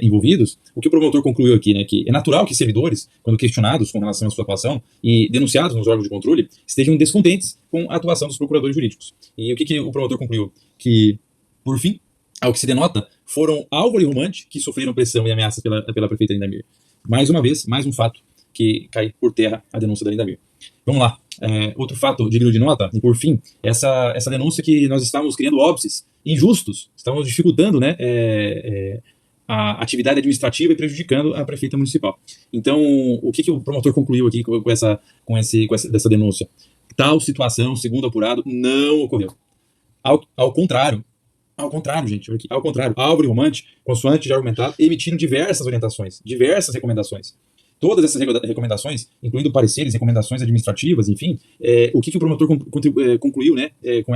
envolvidos, o que o promotor concluiu aqui, né, que é natural que servidores, quando questionados com relação à sua atuação e denunciados nos órgãos de controle, estejam descontentes com a atuação dos procuradores jurídicos. E o que o promotor concluiu? Que, por fim, ao que se denota, foram Álvaro e Romante que sofreram pressão e ameaças pela prefeita Indamir. Mais uma vez, mais um fato que cai por terra a denúncia da Indamir. Vamos lá. Outro fato digno de nota, e por fim, essa denúncia que nós estávamos criando óbices injustos, estávamos dificultando, né, a atividade administrativa e prejudicando a prefeita municipal. Então, o que o promotor concluiu aqui dessa denúncia? Tal situação, segundo apurado, não ocorreu. Ao contrário, gente, ao contrário, Álvaro e Romante, consoante já argumentado, emitiram diversas orientações, diversas recomendações. Todas essas recomendações, incluindo pareceres, recomendações administrativas, enfim, o que o promotor concluiu, né, com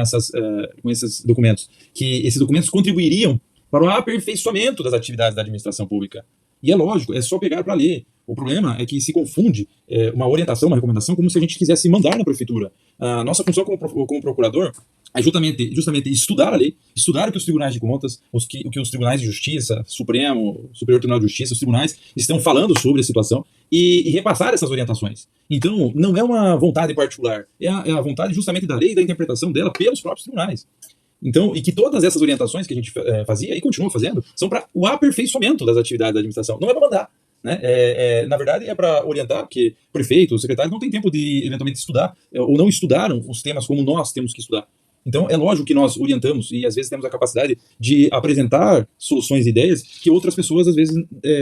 esses documentos? Que esses documentos contribuiriam para o aperfeiçoamento das atividades da administração pública. E é lógico, é só pegar para ler. O problema é que se confunde uma orientação, uma recomendação, como se a gente quisesse mandar na prefeitura. A nossa função como procurador é justamente estudar a lei, estudar o que os tribunais de contas, o que os tribunais de justiça, Supremo, Superior Tribunal de Justiça, os tribunais estão falando sobre a situação e repassar essas orientações. Então, não é uma vontade particular, é a vontade justamente da lei e da interpretação dela pelos próprios tribunais. Então, e que todas essas orientações que a gente fazia e continua fazendo são para o aperfeiçoamento das atividades da administração, não é para mandar. Né? Na verdade, é para orientar, porque prefeito, secretário não tem tempo de eventualmente estudar, ou não estudaram os temas como nós temos que estudar. Então, é lógico que nós orientamos e às vezes temos a capacidade de apresentar soluções e ideias que outras pessoas, às vezes,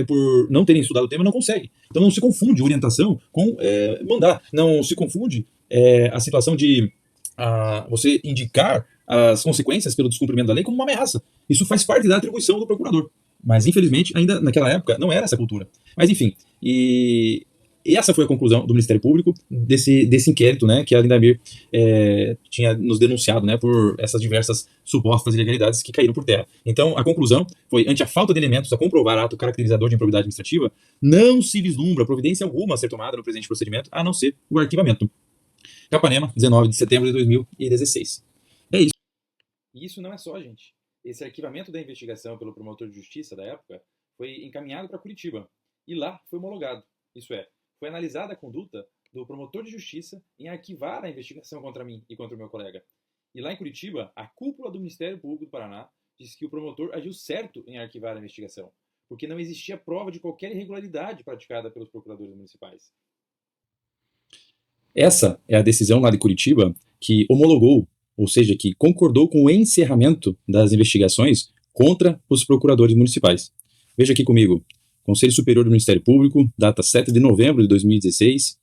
por não terem estudado o tema, não conseguem. Então, não se confunde orientação com mandar. Não se confunde a situação de você indicar as consequências pelo descumprimento da lei como uma ameaça. Isso faz parte da atribuição do procurador. Mas, infelizmente, ainda naquela época não era essa cultura. Mas, enfim, e essa foi a conclusão do Ministério Público desse inquérito, né, que a Lindamir tinha nos denunciado, né, por essas diversas supostas ilegalidades que caíram por terra. Então, a conclusão foi, ante a falta de elementos a comprovar ato caracterizador de improbidade administrativa, não se vislumbra providência alguma a ser tomada no presente procedimento, a não ser o arquivamento. Capanema, 19 de setembro de 2016. É isso. E isso não é só, gente. Esse arquivamento da investigação pelo promotor de justiça da época foi encaminhado para Curitiba. E lá foi homologado. Isso é, foi analisada a conduta do promotor de justiça em arquivar a investigação contra mim e contra o meu colega. E lá em Curitiba, a cúpula do Ministério Público do Paraná disse que o promotor agiu certo em arquivar a investigação, porque não existia prova de qualquer irregularidade praticada pelos procuradores municipais. Essa é a decisão lá de Curitiba que homologou, ou seja, que concordou com o encerramento das investigações contra os procuradores municipais. Veja aqui comigo. Conselho Superior do Ministério Público, data 7 de novembro de 2016.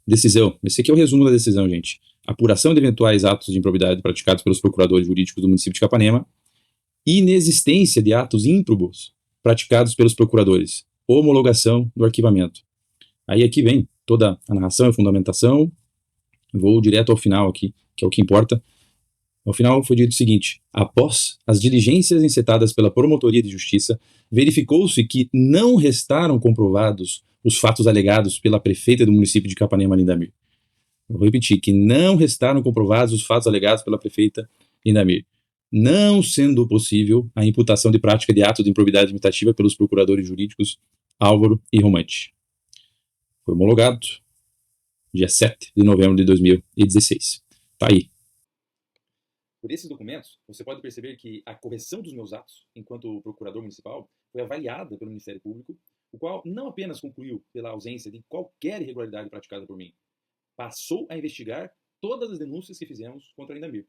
Decisão. Esse aqui é o resumo da decisão, gente. Apuração de eventuais atos de improbidade praticados pelos procuradores jurídicos do município de Capanema. Inexistência de atos ímprobos praticados pelos procuradores. Homologação do arquivamento. Aí aqui vem toda a narração e fundamentação. Vou direto ao final aqui, que é o que importa. Ao final foi dito o seguinte: após as diligências encetadas pela Promotoria de Justiça, verificou-se que não restaram comprovados os fatos alegados pela prefeita do município de Capanema, Lindamir. Vou repetir, que não restaram comprovados os fatos alegados pela prefeita Lindamir, não sendo possível a imputação de prática de atos de improbidade administrativa pelos procuradores jurídicos Álvaro e Romante. Foi homologado dia 7 de novembro de 2016. Tá aí. Por esses documentos, você pode perceber que a correção dos meus atos, enquanto procurador municipal, foi avaliada pelo Ministério Público, o qual não apenas concluiu pela ausência de qualquer irregularidade praticada por mim, passou a investigar todas as denúncias que fizemos contra a Lindamir.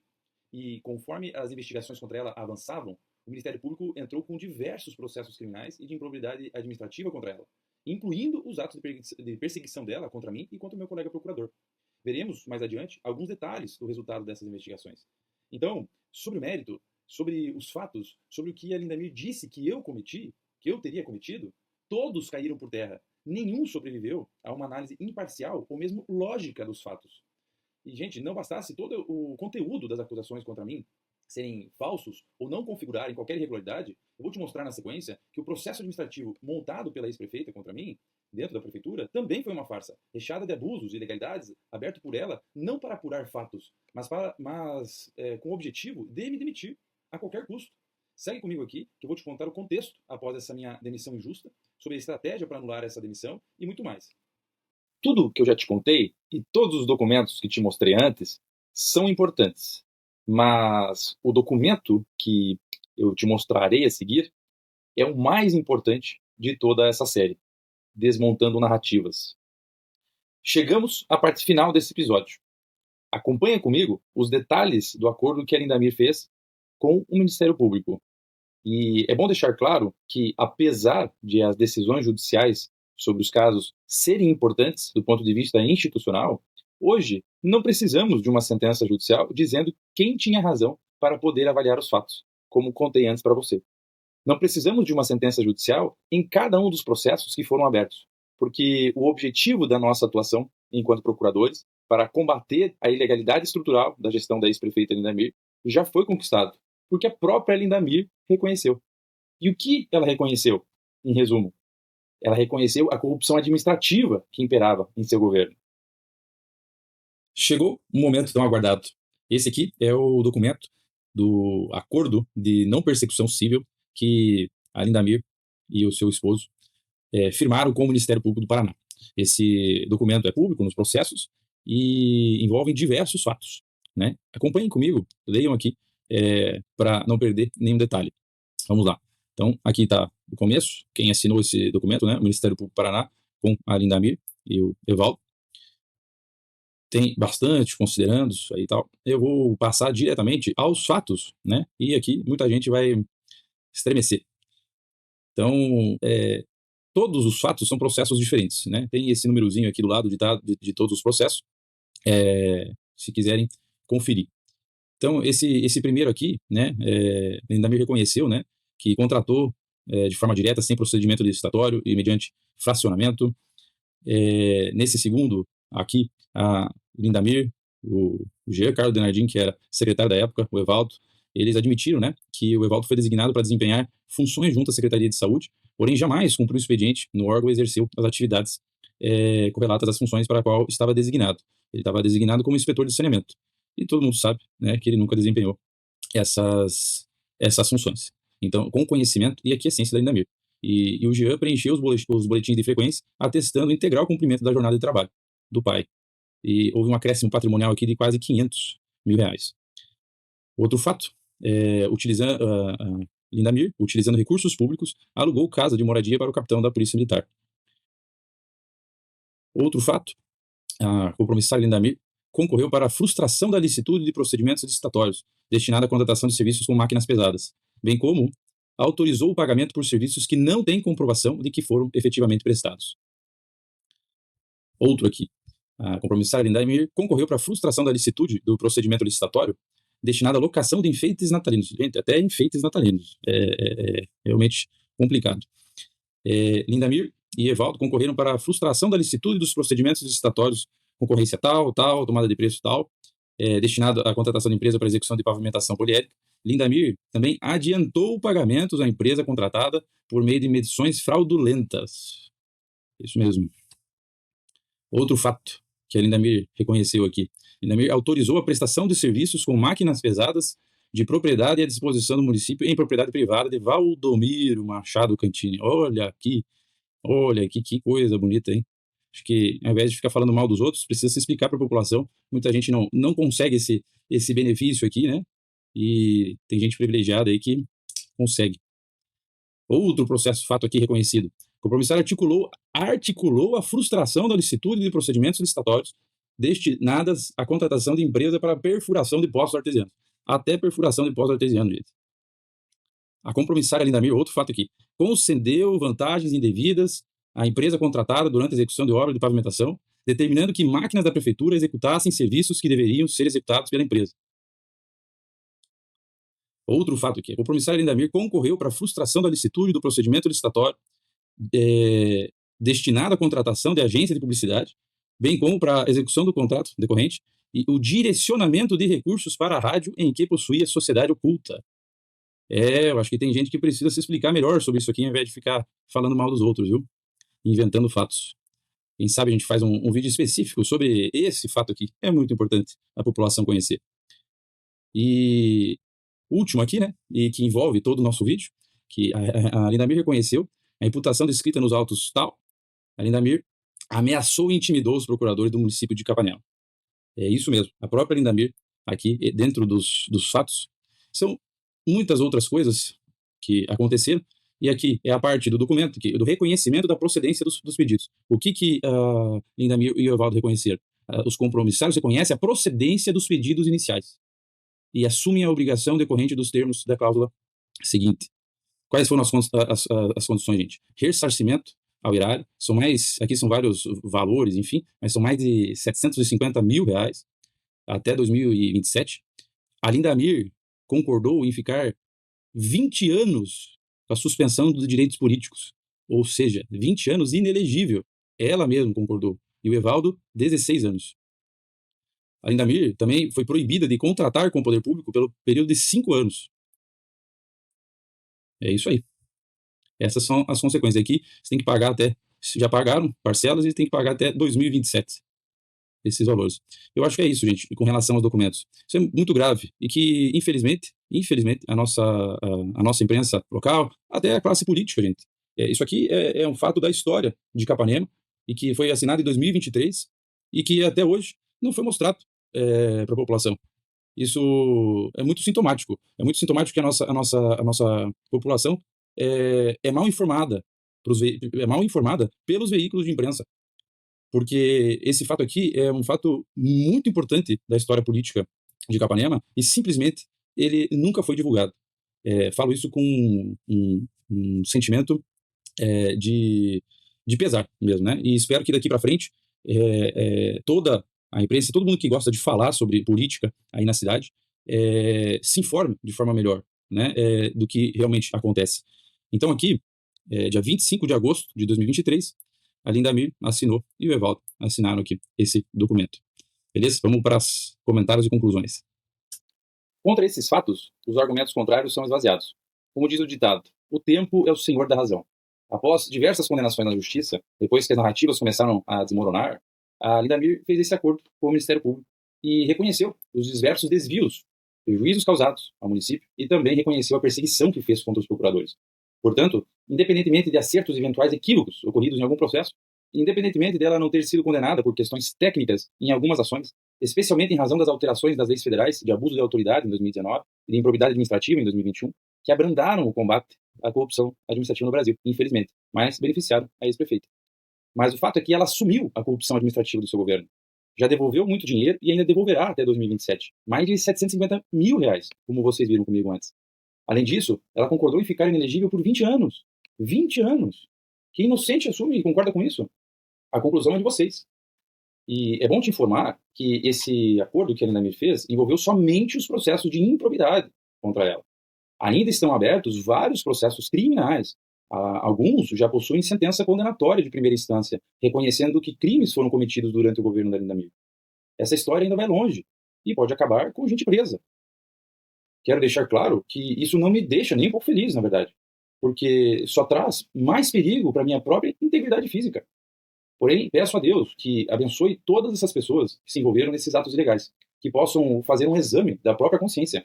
E conforme as investigações contra ela avançavam, o Ministério Público entrou com diversos processos criminais e de improbidade administrativa contra ela, incluindo os atos de perseguição dela contra mim e contra o meu colega procurador. Veremos mais adiante alguns detalhes do resultado dessas investigações. Então, sobre o mérito, sobre os fatos, sobre o que a Lindamir disse que eu cometi, que eu teria cometido, todos caíram por terra. Nenhum sobreviveu a uma análise imparcial ou mesmo lógica dos fatos. E, gente, não bastasse todo o conteúdo das acusações contra mim serem falsos ou não configurarem qualquer irregularidade, eu vou te mostrar na sequência que o processo administrativo montado pela ex-prefeita contra mim, dentro da prefeitura, também foi uma farsa, recheada de abusos e ilegalidades, aberto por ela não para apurar fatos, mas com o objetivo de me demitir a qualquer custo. Segue comigo aqui, que eu vou te contar o contexto após essa minha demissão injusta, sobre a estratégia para anular essa demissão e muito mais. Tudo que eu já te contei e todos os documentos que te mostrei antes são importantes, mas o documento que eu te mostrarei a seguir é o mais importante de toda essa série, Desmontando Narrativas. Chegamos à parte final desse episódio. Acompanha comigo os detalhes do acordo que a Lindamir fez com o Ministério Público. E é bom deixar claro que, apesar de as decisões judiciais sobre os casos serem importantes do ponto de vista institucional, hoje Não precisamos de uma sentença judicial dizendo quem tinha razão para poder avaliar os fatos, como contei antes para você. Não precisamos de uma sentença judicial em cada um dos processos que foram abertos, porque o objetivo da nossa atuação enquanto procuradores para combater a ilegalidade estrutural da gestão da ex-prefeita Linda Mir já foi conquistado, porque a própria Linda Mir reconheceu. E o que ela reconheceu, em resumo? Ela reconheceu a corrupção administrativa que imperava em seu governo. Chegou um momento tão aguardado. Esse aqui é o documento do acordo de não persecução civil que a Linda Mir e o seu esposo firmaram com o Ministério Público do Paraná. Esse documento é público nos processos e envolve diversos fatos, né? Acompanhem comigo, leiam aqui para não perder nenhum detalhe. Vamos lá. Então, aqui está o começo, quem assinou esse documento, né? O Ministério Público do Paraná, com a Linda Mir e o Evaldo. Tem bastante considerandos aí e tal. Eu vou passar diretamente aos fatos, né? E aqui muita gente vai estremecer. Então, todos os fatos são processos diferentes, né? Tem esse númerozinho aqui do lado de todos os processos, se quiserem conferir. Então, esse primeiro aqui, né? Ainda me reconheceu, né? Que contratou de forma direta, sem procedimento licitatório e mediante fracionamento. Nesse segundo aqui, a Linda Mir, o Jean Carlos Denardim, que era secretário da época, o Evaldo, eles admitiram, né, que o Evaldo foi designado para desempenhar funções junto à Secretaria de Saúde, porém jamais cumpriu o expediente no órgão e exerceu as atividades correlatas às funções para a qual estava designado. Ele estava designado como inspetor de saneamento. E todo mundo sabe, né, que ele nunca desempenhou essas funções. Então, com conhecimento, e aqui a ciência da Linda Mir. E o Jean preencheu os boletins de frequência, atestando o integral cumprimento da jornada de trabalho do pai. E houve um acréscimo patrimonial aqui de quase R$500 mil. Outro fato, a Linda Mir, utilizando recursos públicos, alugou casa de moradia para o capitão da Polícia Militar. Outro fato, a compromissária Linda Mir concorreu para a frustração da licitude de procedimentos licitatórios, destinada à contratação de serviços com máquinas pesadas, bem como autorizou o pagamento por serviços que não têm comprovação de que foram efetivamente prestados. Outro aqui, a compromissária Linda Mir concorreu para a frustração da licitude do procedimento licitatório destinado à locação de enfeites natalinos. Gente, até enfeites natalinos. É realmente complicado. Linda Mir e Evaldo concorreram para a frustração da licitude dos procedimentos licitatórios, concorrência tal, tomada de preço tal, destinado à contratação de empresa para execução de pavimentação poliédrica. Linda Mir também adiantou pagamentos à empresa contratada por meio de medições fraudulentas. Isso mesmo. Outro fato que a Linda Mir reconheceu aqui. Linda Mir autorizou a prestação de serviços com máquinas pesadas de propriedade à disposição do município em propriedade privada de Valdomiro Machado Cantini. Olha aqui, que coisa bonita, hein? Acho que, ao invés de ficar falando mal dos outros, precisa se explicar para a população. Muita gente não consegue esse benefício aqui, né? E tem gente privilegiada aí que consegue. Outro fato aqui reconhecido. O compromissário articulou a frustração da licitude de procedimentos licitatórios destinadas à contratação de empresa para perfuração de poços artesianos. Até perfuração de poços artesianos, gente. A compromissária Linda Mir, outro fato aqui, concedeu vantagens indevidas à empresa contratada durante a execução de obra de pavimentação, determinando que máquinas da prefeitura executassem serviços que deveriam ser executados pela empresa. Outro fato aqui, a compromissária Linda Mir concorreu para a frustração da licitude do procedimento licitatório destinado à contratação de agência de publicidade, bem como para a execução do contrato decorrente e o direcionamento de recursos para a rádio em que possuía sociedade oculta. Eu acho que tem gente que precisa se explicar melhor sobre isso aqui, ao invés de ficar falando mal dos outros, viu? Inventando fatos. Quem sabe a gente faz um vídeo específico sobre esse fato aqui. É muito importante a população conhecer. E último aqui, né? E que envolve todo o nosso vídeo, que a Linda Mir reconheceu a imputação descrita nos autos tal. A Linda Mir ameaçou e intimidou os procuradores do município de Capanema. É isso mesmo. A própria Linda Mir, aqui dentro dos fatos, são muitas outras coisas que aconteceram. E aqui é a parte do documento, do reconhecimento da procedência dos pedidos. O que Linda Mir e o Evaldo reconheceram? Os compromissários reconhecem a procedência dos pedidos iniciais e assumem a obrigação decorrente dos termos da cláusula seguinte. Quais foram as condições, gente? Ressarcimento ao erário. Aqui são vários valores, enfim, mas são mais de 750 mil reais até 2027. A Lindamir concordou em ficar 20 anos com a suspensão dos direitos políticos, ou seja, 20 anos inelegível. Ela mesma concordou. E o Evaldo, 16 anos. A Lindamir também foi proibida de contratar com o poder público pelo período de 5 anos. É isso aí. Essas são as consequências. Aqui você tem que pagar até, já pagaram parcelas e tem que pagar até 2027 esses valores. Eu acho que é isso, gente, com relação aos documentos. Isso é muito grave e que, infelizmente, a nossa imprensa local, até a classe política, gente, isso aqui é um fato da história de Capanema e que foi assinado em 2023 e que até hoje não foi mostrado para a população. Isso é muito sintomático. É muito sintomático que a nossa população é mal informada, é mal informada pelos veículos de imprensa. Porque esse fato aqui é um fato muito importante da história política de Capanema e simplesmente ele nunca foi divulgado. Falo isso com um sentimento de pesar mesmo, né? E espero que daqui para frente toda a imprensa, todo mundo que gosta de falar sobre política aí na cidade, se informe de forma melhor, né, do que realmente acontece. Então aqui, dia 25 de agosto de 2023, a Lindamir assinou e o Evaldo assinaram aqui esse documento. Beleza? Vamos para os comentários e conclusões. Contra esses fatos, os argumentos contrários são esvaziados. Como diz o ditado, o tempo é o senhor da razão. Após diversas condenações na justiça, depois que as narrativas começaram a desmoronar, a Lindamir fez esse acordo com o Ministério Público e reconheceu os diversos desvios, prejuízos causados ao município e também reconheceu a perseguição que fez contra os procuradores. Portanto, independentemente de acertos e eventuais equívocos ocorridos em algum processo, independentemente dela não ter sido condenada por questões técnicas em algumas ações, especialmente em razão das alterações das leis federais de abuso de autoridade em 2019 e de improbidade administrativa em 2021, que abrandaram o combate à corrupção administrativa no Brasil, infelizmente, mas beneficiaram a ex-prefeita. Mas o fato é que ela assumiu a corrupção administrativa do seu governo. Já devolveu muito dinheiro e ainda devolverá até 2027. Mais de 750 mil reais, como vocês viram comigo antes. Além disso, ela concordou em ficar inelegível por 20 anos. 20 anos! Que inocente assume e concorda com isso? A conclusão é de vocês. E é bom te informar que esse acordo que a Lindamir fez envolveu somente os processos de improbidade contra ela. Ainda estão abertos vários processos criminais. Alguns já possuem sentença condenatória de primeira instância, reconhecendo que crimes foram cometidos durante o governo da Lindamir. Essa história ainda vai longe e pode acabar com gente presa. Quero deixar claro que isso não me deixa nem um pouco feliz, na verdade, porque só traz mais perigo para minha própria integridade física. Porém, peço a Deus que abençoe todas essas pessoas que se envolveram nesses atos ilegais, que possam fazer um exame da própria consciência,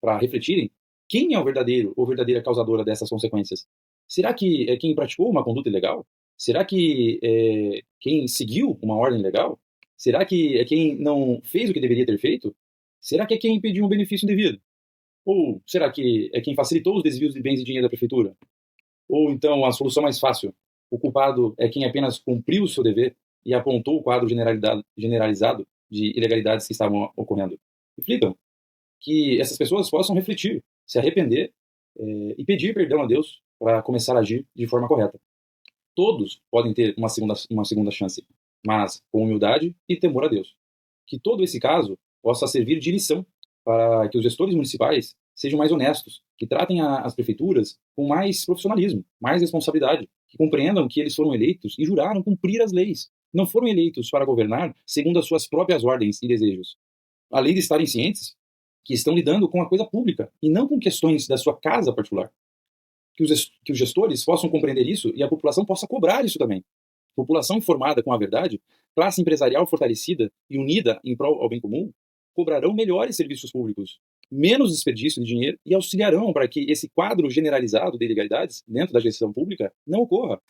para refletirem quem é o verdadeiro ou verdadeira causadora dessas consequências. Será que é quem praticou uma conduta ilegal? Será que é quem seguiu uma ordem ilegal? Será que é quem não fez o que deveria ter feito? Será que é quem pediu um benefício indevido? Ou será que é quem facilitou os desvios de bens e dinheiro da prefeitura? Ou então a solução mais fácil, o culpado é quem apenas cumpriu o seu dever e apontou o quadro generalizado de ilegalidades que estavam ocorrendo? Reflitam que essas pessoas possam refletir, se arrepender e pedir perdão a Deus para começar a agir de forma correta. Todos podem ter uma segunda chance, mas com humildade e temor a Deus. Que todo esse caso possa servir de lição para que os gestores municipais sejam mais honestos, que tratem as prefeituras com mais profissionalismo, mais responsabilidade, que compreendam que eles foram eleitos e juraram cumprir as leis. Não foram eleitos para governar segundo as suas próprias ordens e desejos. Além de estarem cientes que estão lidando com a coisa pública e não com questões da sua casa particular. Que os gestores possam compreender isso e a população possa cobrar isso também. População informada com a verdade, classe empresarial fortalecida e unida em prol ao bem comum, cobrarão melhores serviços públicos, menos desperdício de dinheiro e auxiliarão para que esse quadro generalizado de ilegalidades dentro da gestão pública não ocorra.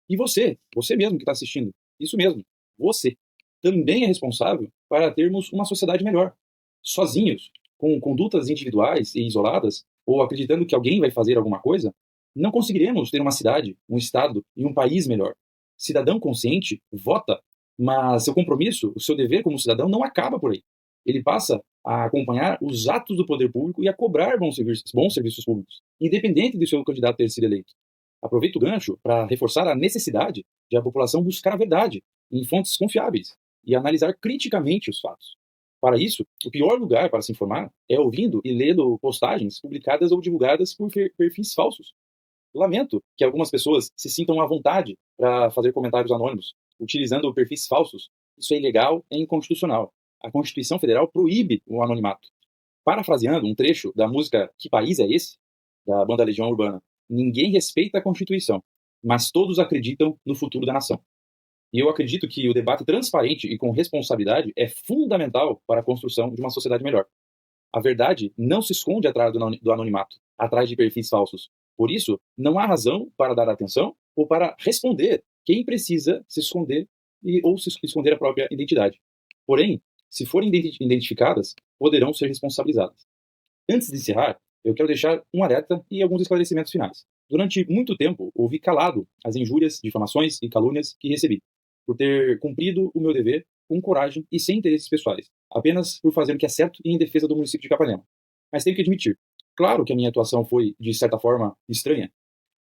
E você mesmo que está assistindo, isso mesmo, você, também é responsável para termos uma sociedade melhor. Sozinhos, com condutas individuais e isoladas, ou acreditando que alguém vai fazer alguma coisa, não conseguiremos ter uma cidade, um estado e um país melhor. Cidadão consciente vota, mas seu compromisso, o seu dever como cidadão não acaba por aí. Ele passa a acompanhar os atos do poder público e a cobrar bons serviços públicos, independente de seu candidato ter sido eleito. Aproveito o gancho para reforçar a necessidade de a população buscar a verdade em fontes confiáveis e analisar criticamente os fatos. Para isso, o pior lugar para se informar é ouvindo e lendo postagens publicadas ou divulgadas por perfis falsos. Lamento que algumas pessoas se sintam à vontade para fazer comentários anônimos, utilizando perfis falsos. Isso é ilegal e inconstitucional. A Constituição Federal proíbe o anonimato. Parafraseando um trecho da música Que País é Esse? Da banda Legião Urbana, ninguém respeita a Constituição, mas todos acreditam no futuro da nação. E eu acredito que o debate transparente e com responsabilidade é fundamental para a construção de uma sociedade melhor. A verdade não se esconde atrás do anonimato, atrás de perfis falsos. Por isso, não há razão para dar atenção ou para responder quem precisa se esconder ou se esconder a própria identidade. Porém, se forem identificadas, poderão ser responsabilizadas. Antes de encerrar, eu quero deixar um alerta e alguns esclarecimentos finais. Durante muito tempo, ouvi calado as injúrias, difamações e calúnias que recebi, por ter cumprido o meu dever com coragem e sem interesses pessoais, apenas por fazer o que é certo e em defesa do município de Capanema. Mas tenho que admitir, claro que a minha atuação foi, de certa forma, estranha.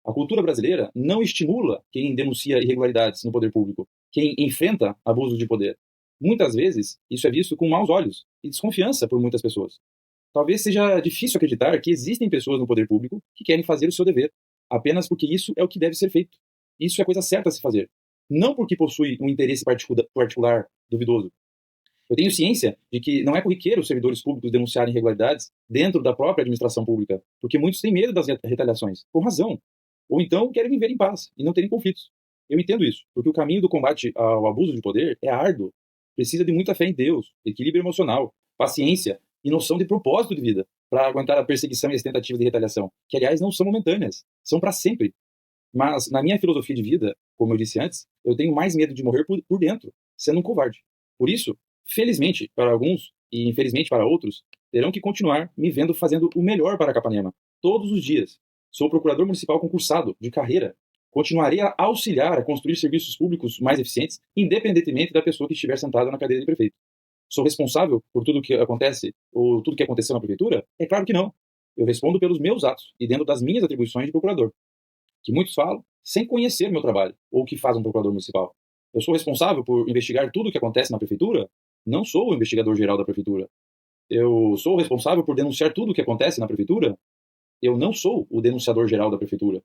A cultura brasileira não estimula quem denuncia irregularidades no poder público, quem enfrenta abuso de poder. Muitas vezes, isso é visto com maus olhos e desconfiança por muitas pessoas. Talvez seja difícil acreditar que existem pessoas no poder público que querem fazer o seu dever, apenas porque isso é o que deve ser feito. Isso é a coisa certa a se fazer. Não porque possui um interesse particular duvidoso. Eu tenho ciência de que não é corriqueiro os servidores públicos denunciarem irregularidades dentro da própria administração pública, porque muitos têm medo das retaliações, com razão. Ou então querem viver em paz e não terem conflitos. Eu entendo isso, porque o caminho do combate ao abuso de poder é árduo. Precisa de muita fé em Deus, equilíbrio emocional, paciência e noção de propósito de vida para aguentar a perseguição e as tentativas de retaliação, que aliás não são momentâneas, são para sempre. Mas na minha filosofia de vida, como eu disse antes, eu tenho mais medo de morrer por dentro, sendo um covarde. Por isso, felizmente para alguns e infelizmente para outros, terão que continuar me vendo fazendo o melhor para Capanema, todos os dias. Sou procurador municipal concursado, de carreira. Continuarei a auxiliar a construir serviços públicos mais eficientes, independentemente da pessoa que estiver sentada na cadeira de prefeito. Sou responsável por tudo que acontece ou tudo que aconteceu na prefeitura? É claro que não. Eu respondo pelos meus atos e dentro das minhas atribuições de procurador, que muitos falam sem conhecer meu trabalho ou o que faz um procurador municipal. Eu sou responsável por investigar tudo o que acontece na prefeitura? Não sou o investigador geral da prefeitura. Eu sou responsável por denunciar tudo o que acontece na prefeitura? Eu não sou o denunciador geral da prefeitura.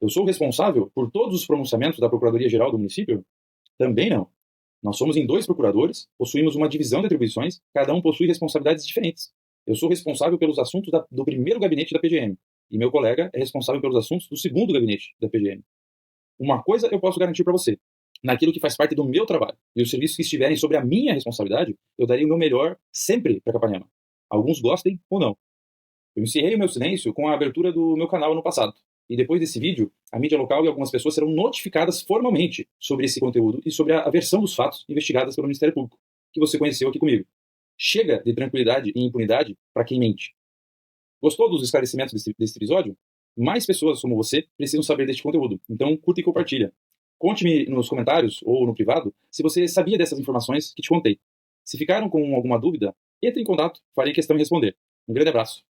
Eu sou responsável por todos os pronunciamentos da Procuradoria-Geral do município? Também não. Nós somos em 2 procuradores, possuímos uma divisão de atribuições, cada um possui responsabilidades diferentes. Eu sou responsável pelos assuntos do primeiro gabinete da PGM, e meu colega é responsável pelos assuntos do segundo gabinete da PGM. Uma coisa eu posso garantir para você: naquilo que faz parte do meu trabalho e os serviços que estiverem sobre a minha responsabilidade, eu darei o meu melhor sempre para Capanema. Alguns gostem ou não. Eu encerrei o meu silêncio com a abertura do meu canal no passado. E depois desse vídeo, a mídia local e algumas pessoas serão notificadas formalmente sobre esse conteúdo e sobre a versão dos fatos investigadas pelo Ministério Público, que você conheceu aqui comigo. Chega de tranquilidade e impunidade para quem mente. Gostou dos esclarecimentos desse episódio? Mais pessoas como você precisam saber deste conteúdo, então curta e compartilha. Conte-me nos comentários ou no privado se você sabia dessas informações que te contei. Se ficaram com alguma dúvida, entre em contato, farei questão de responder. Um grande abraço.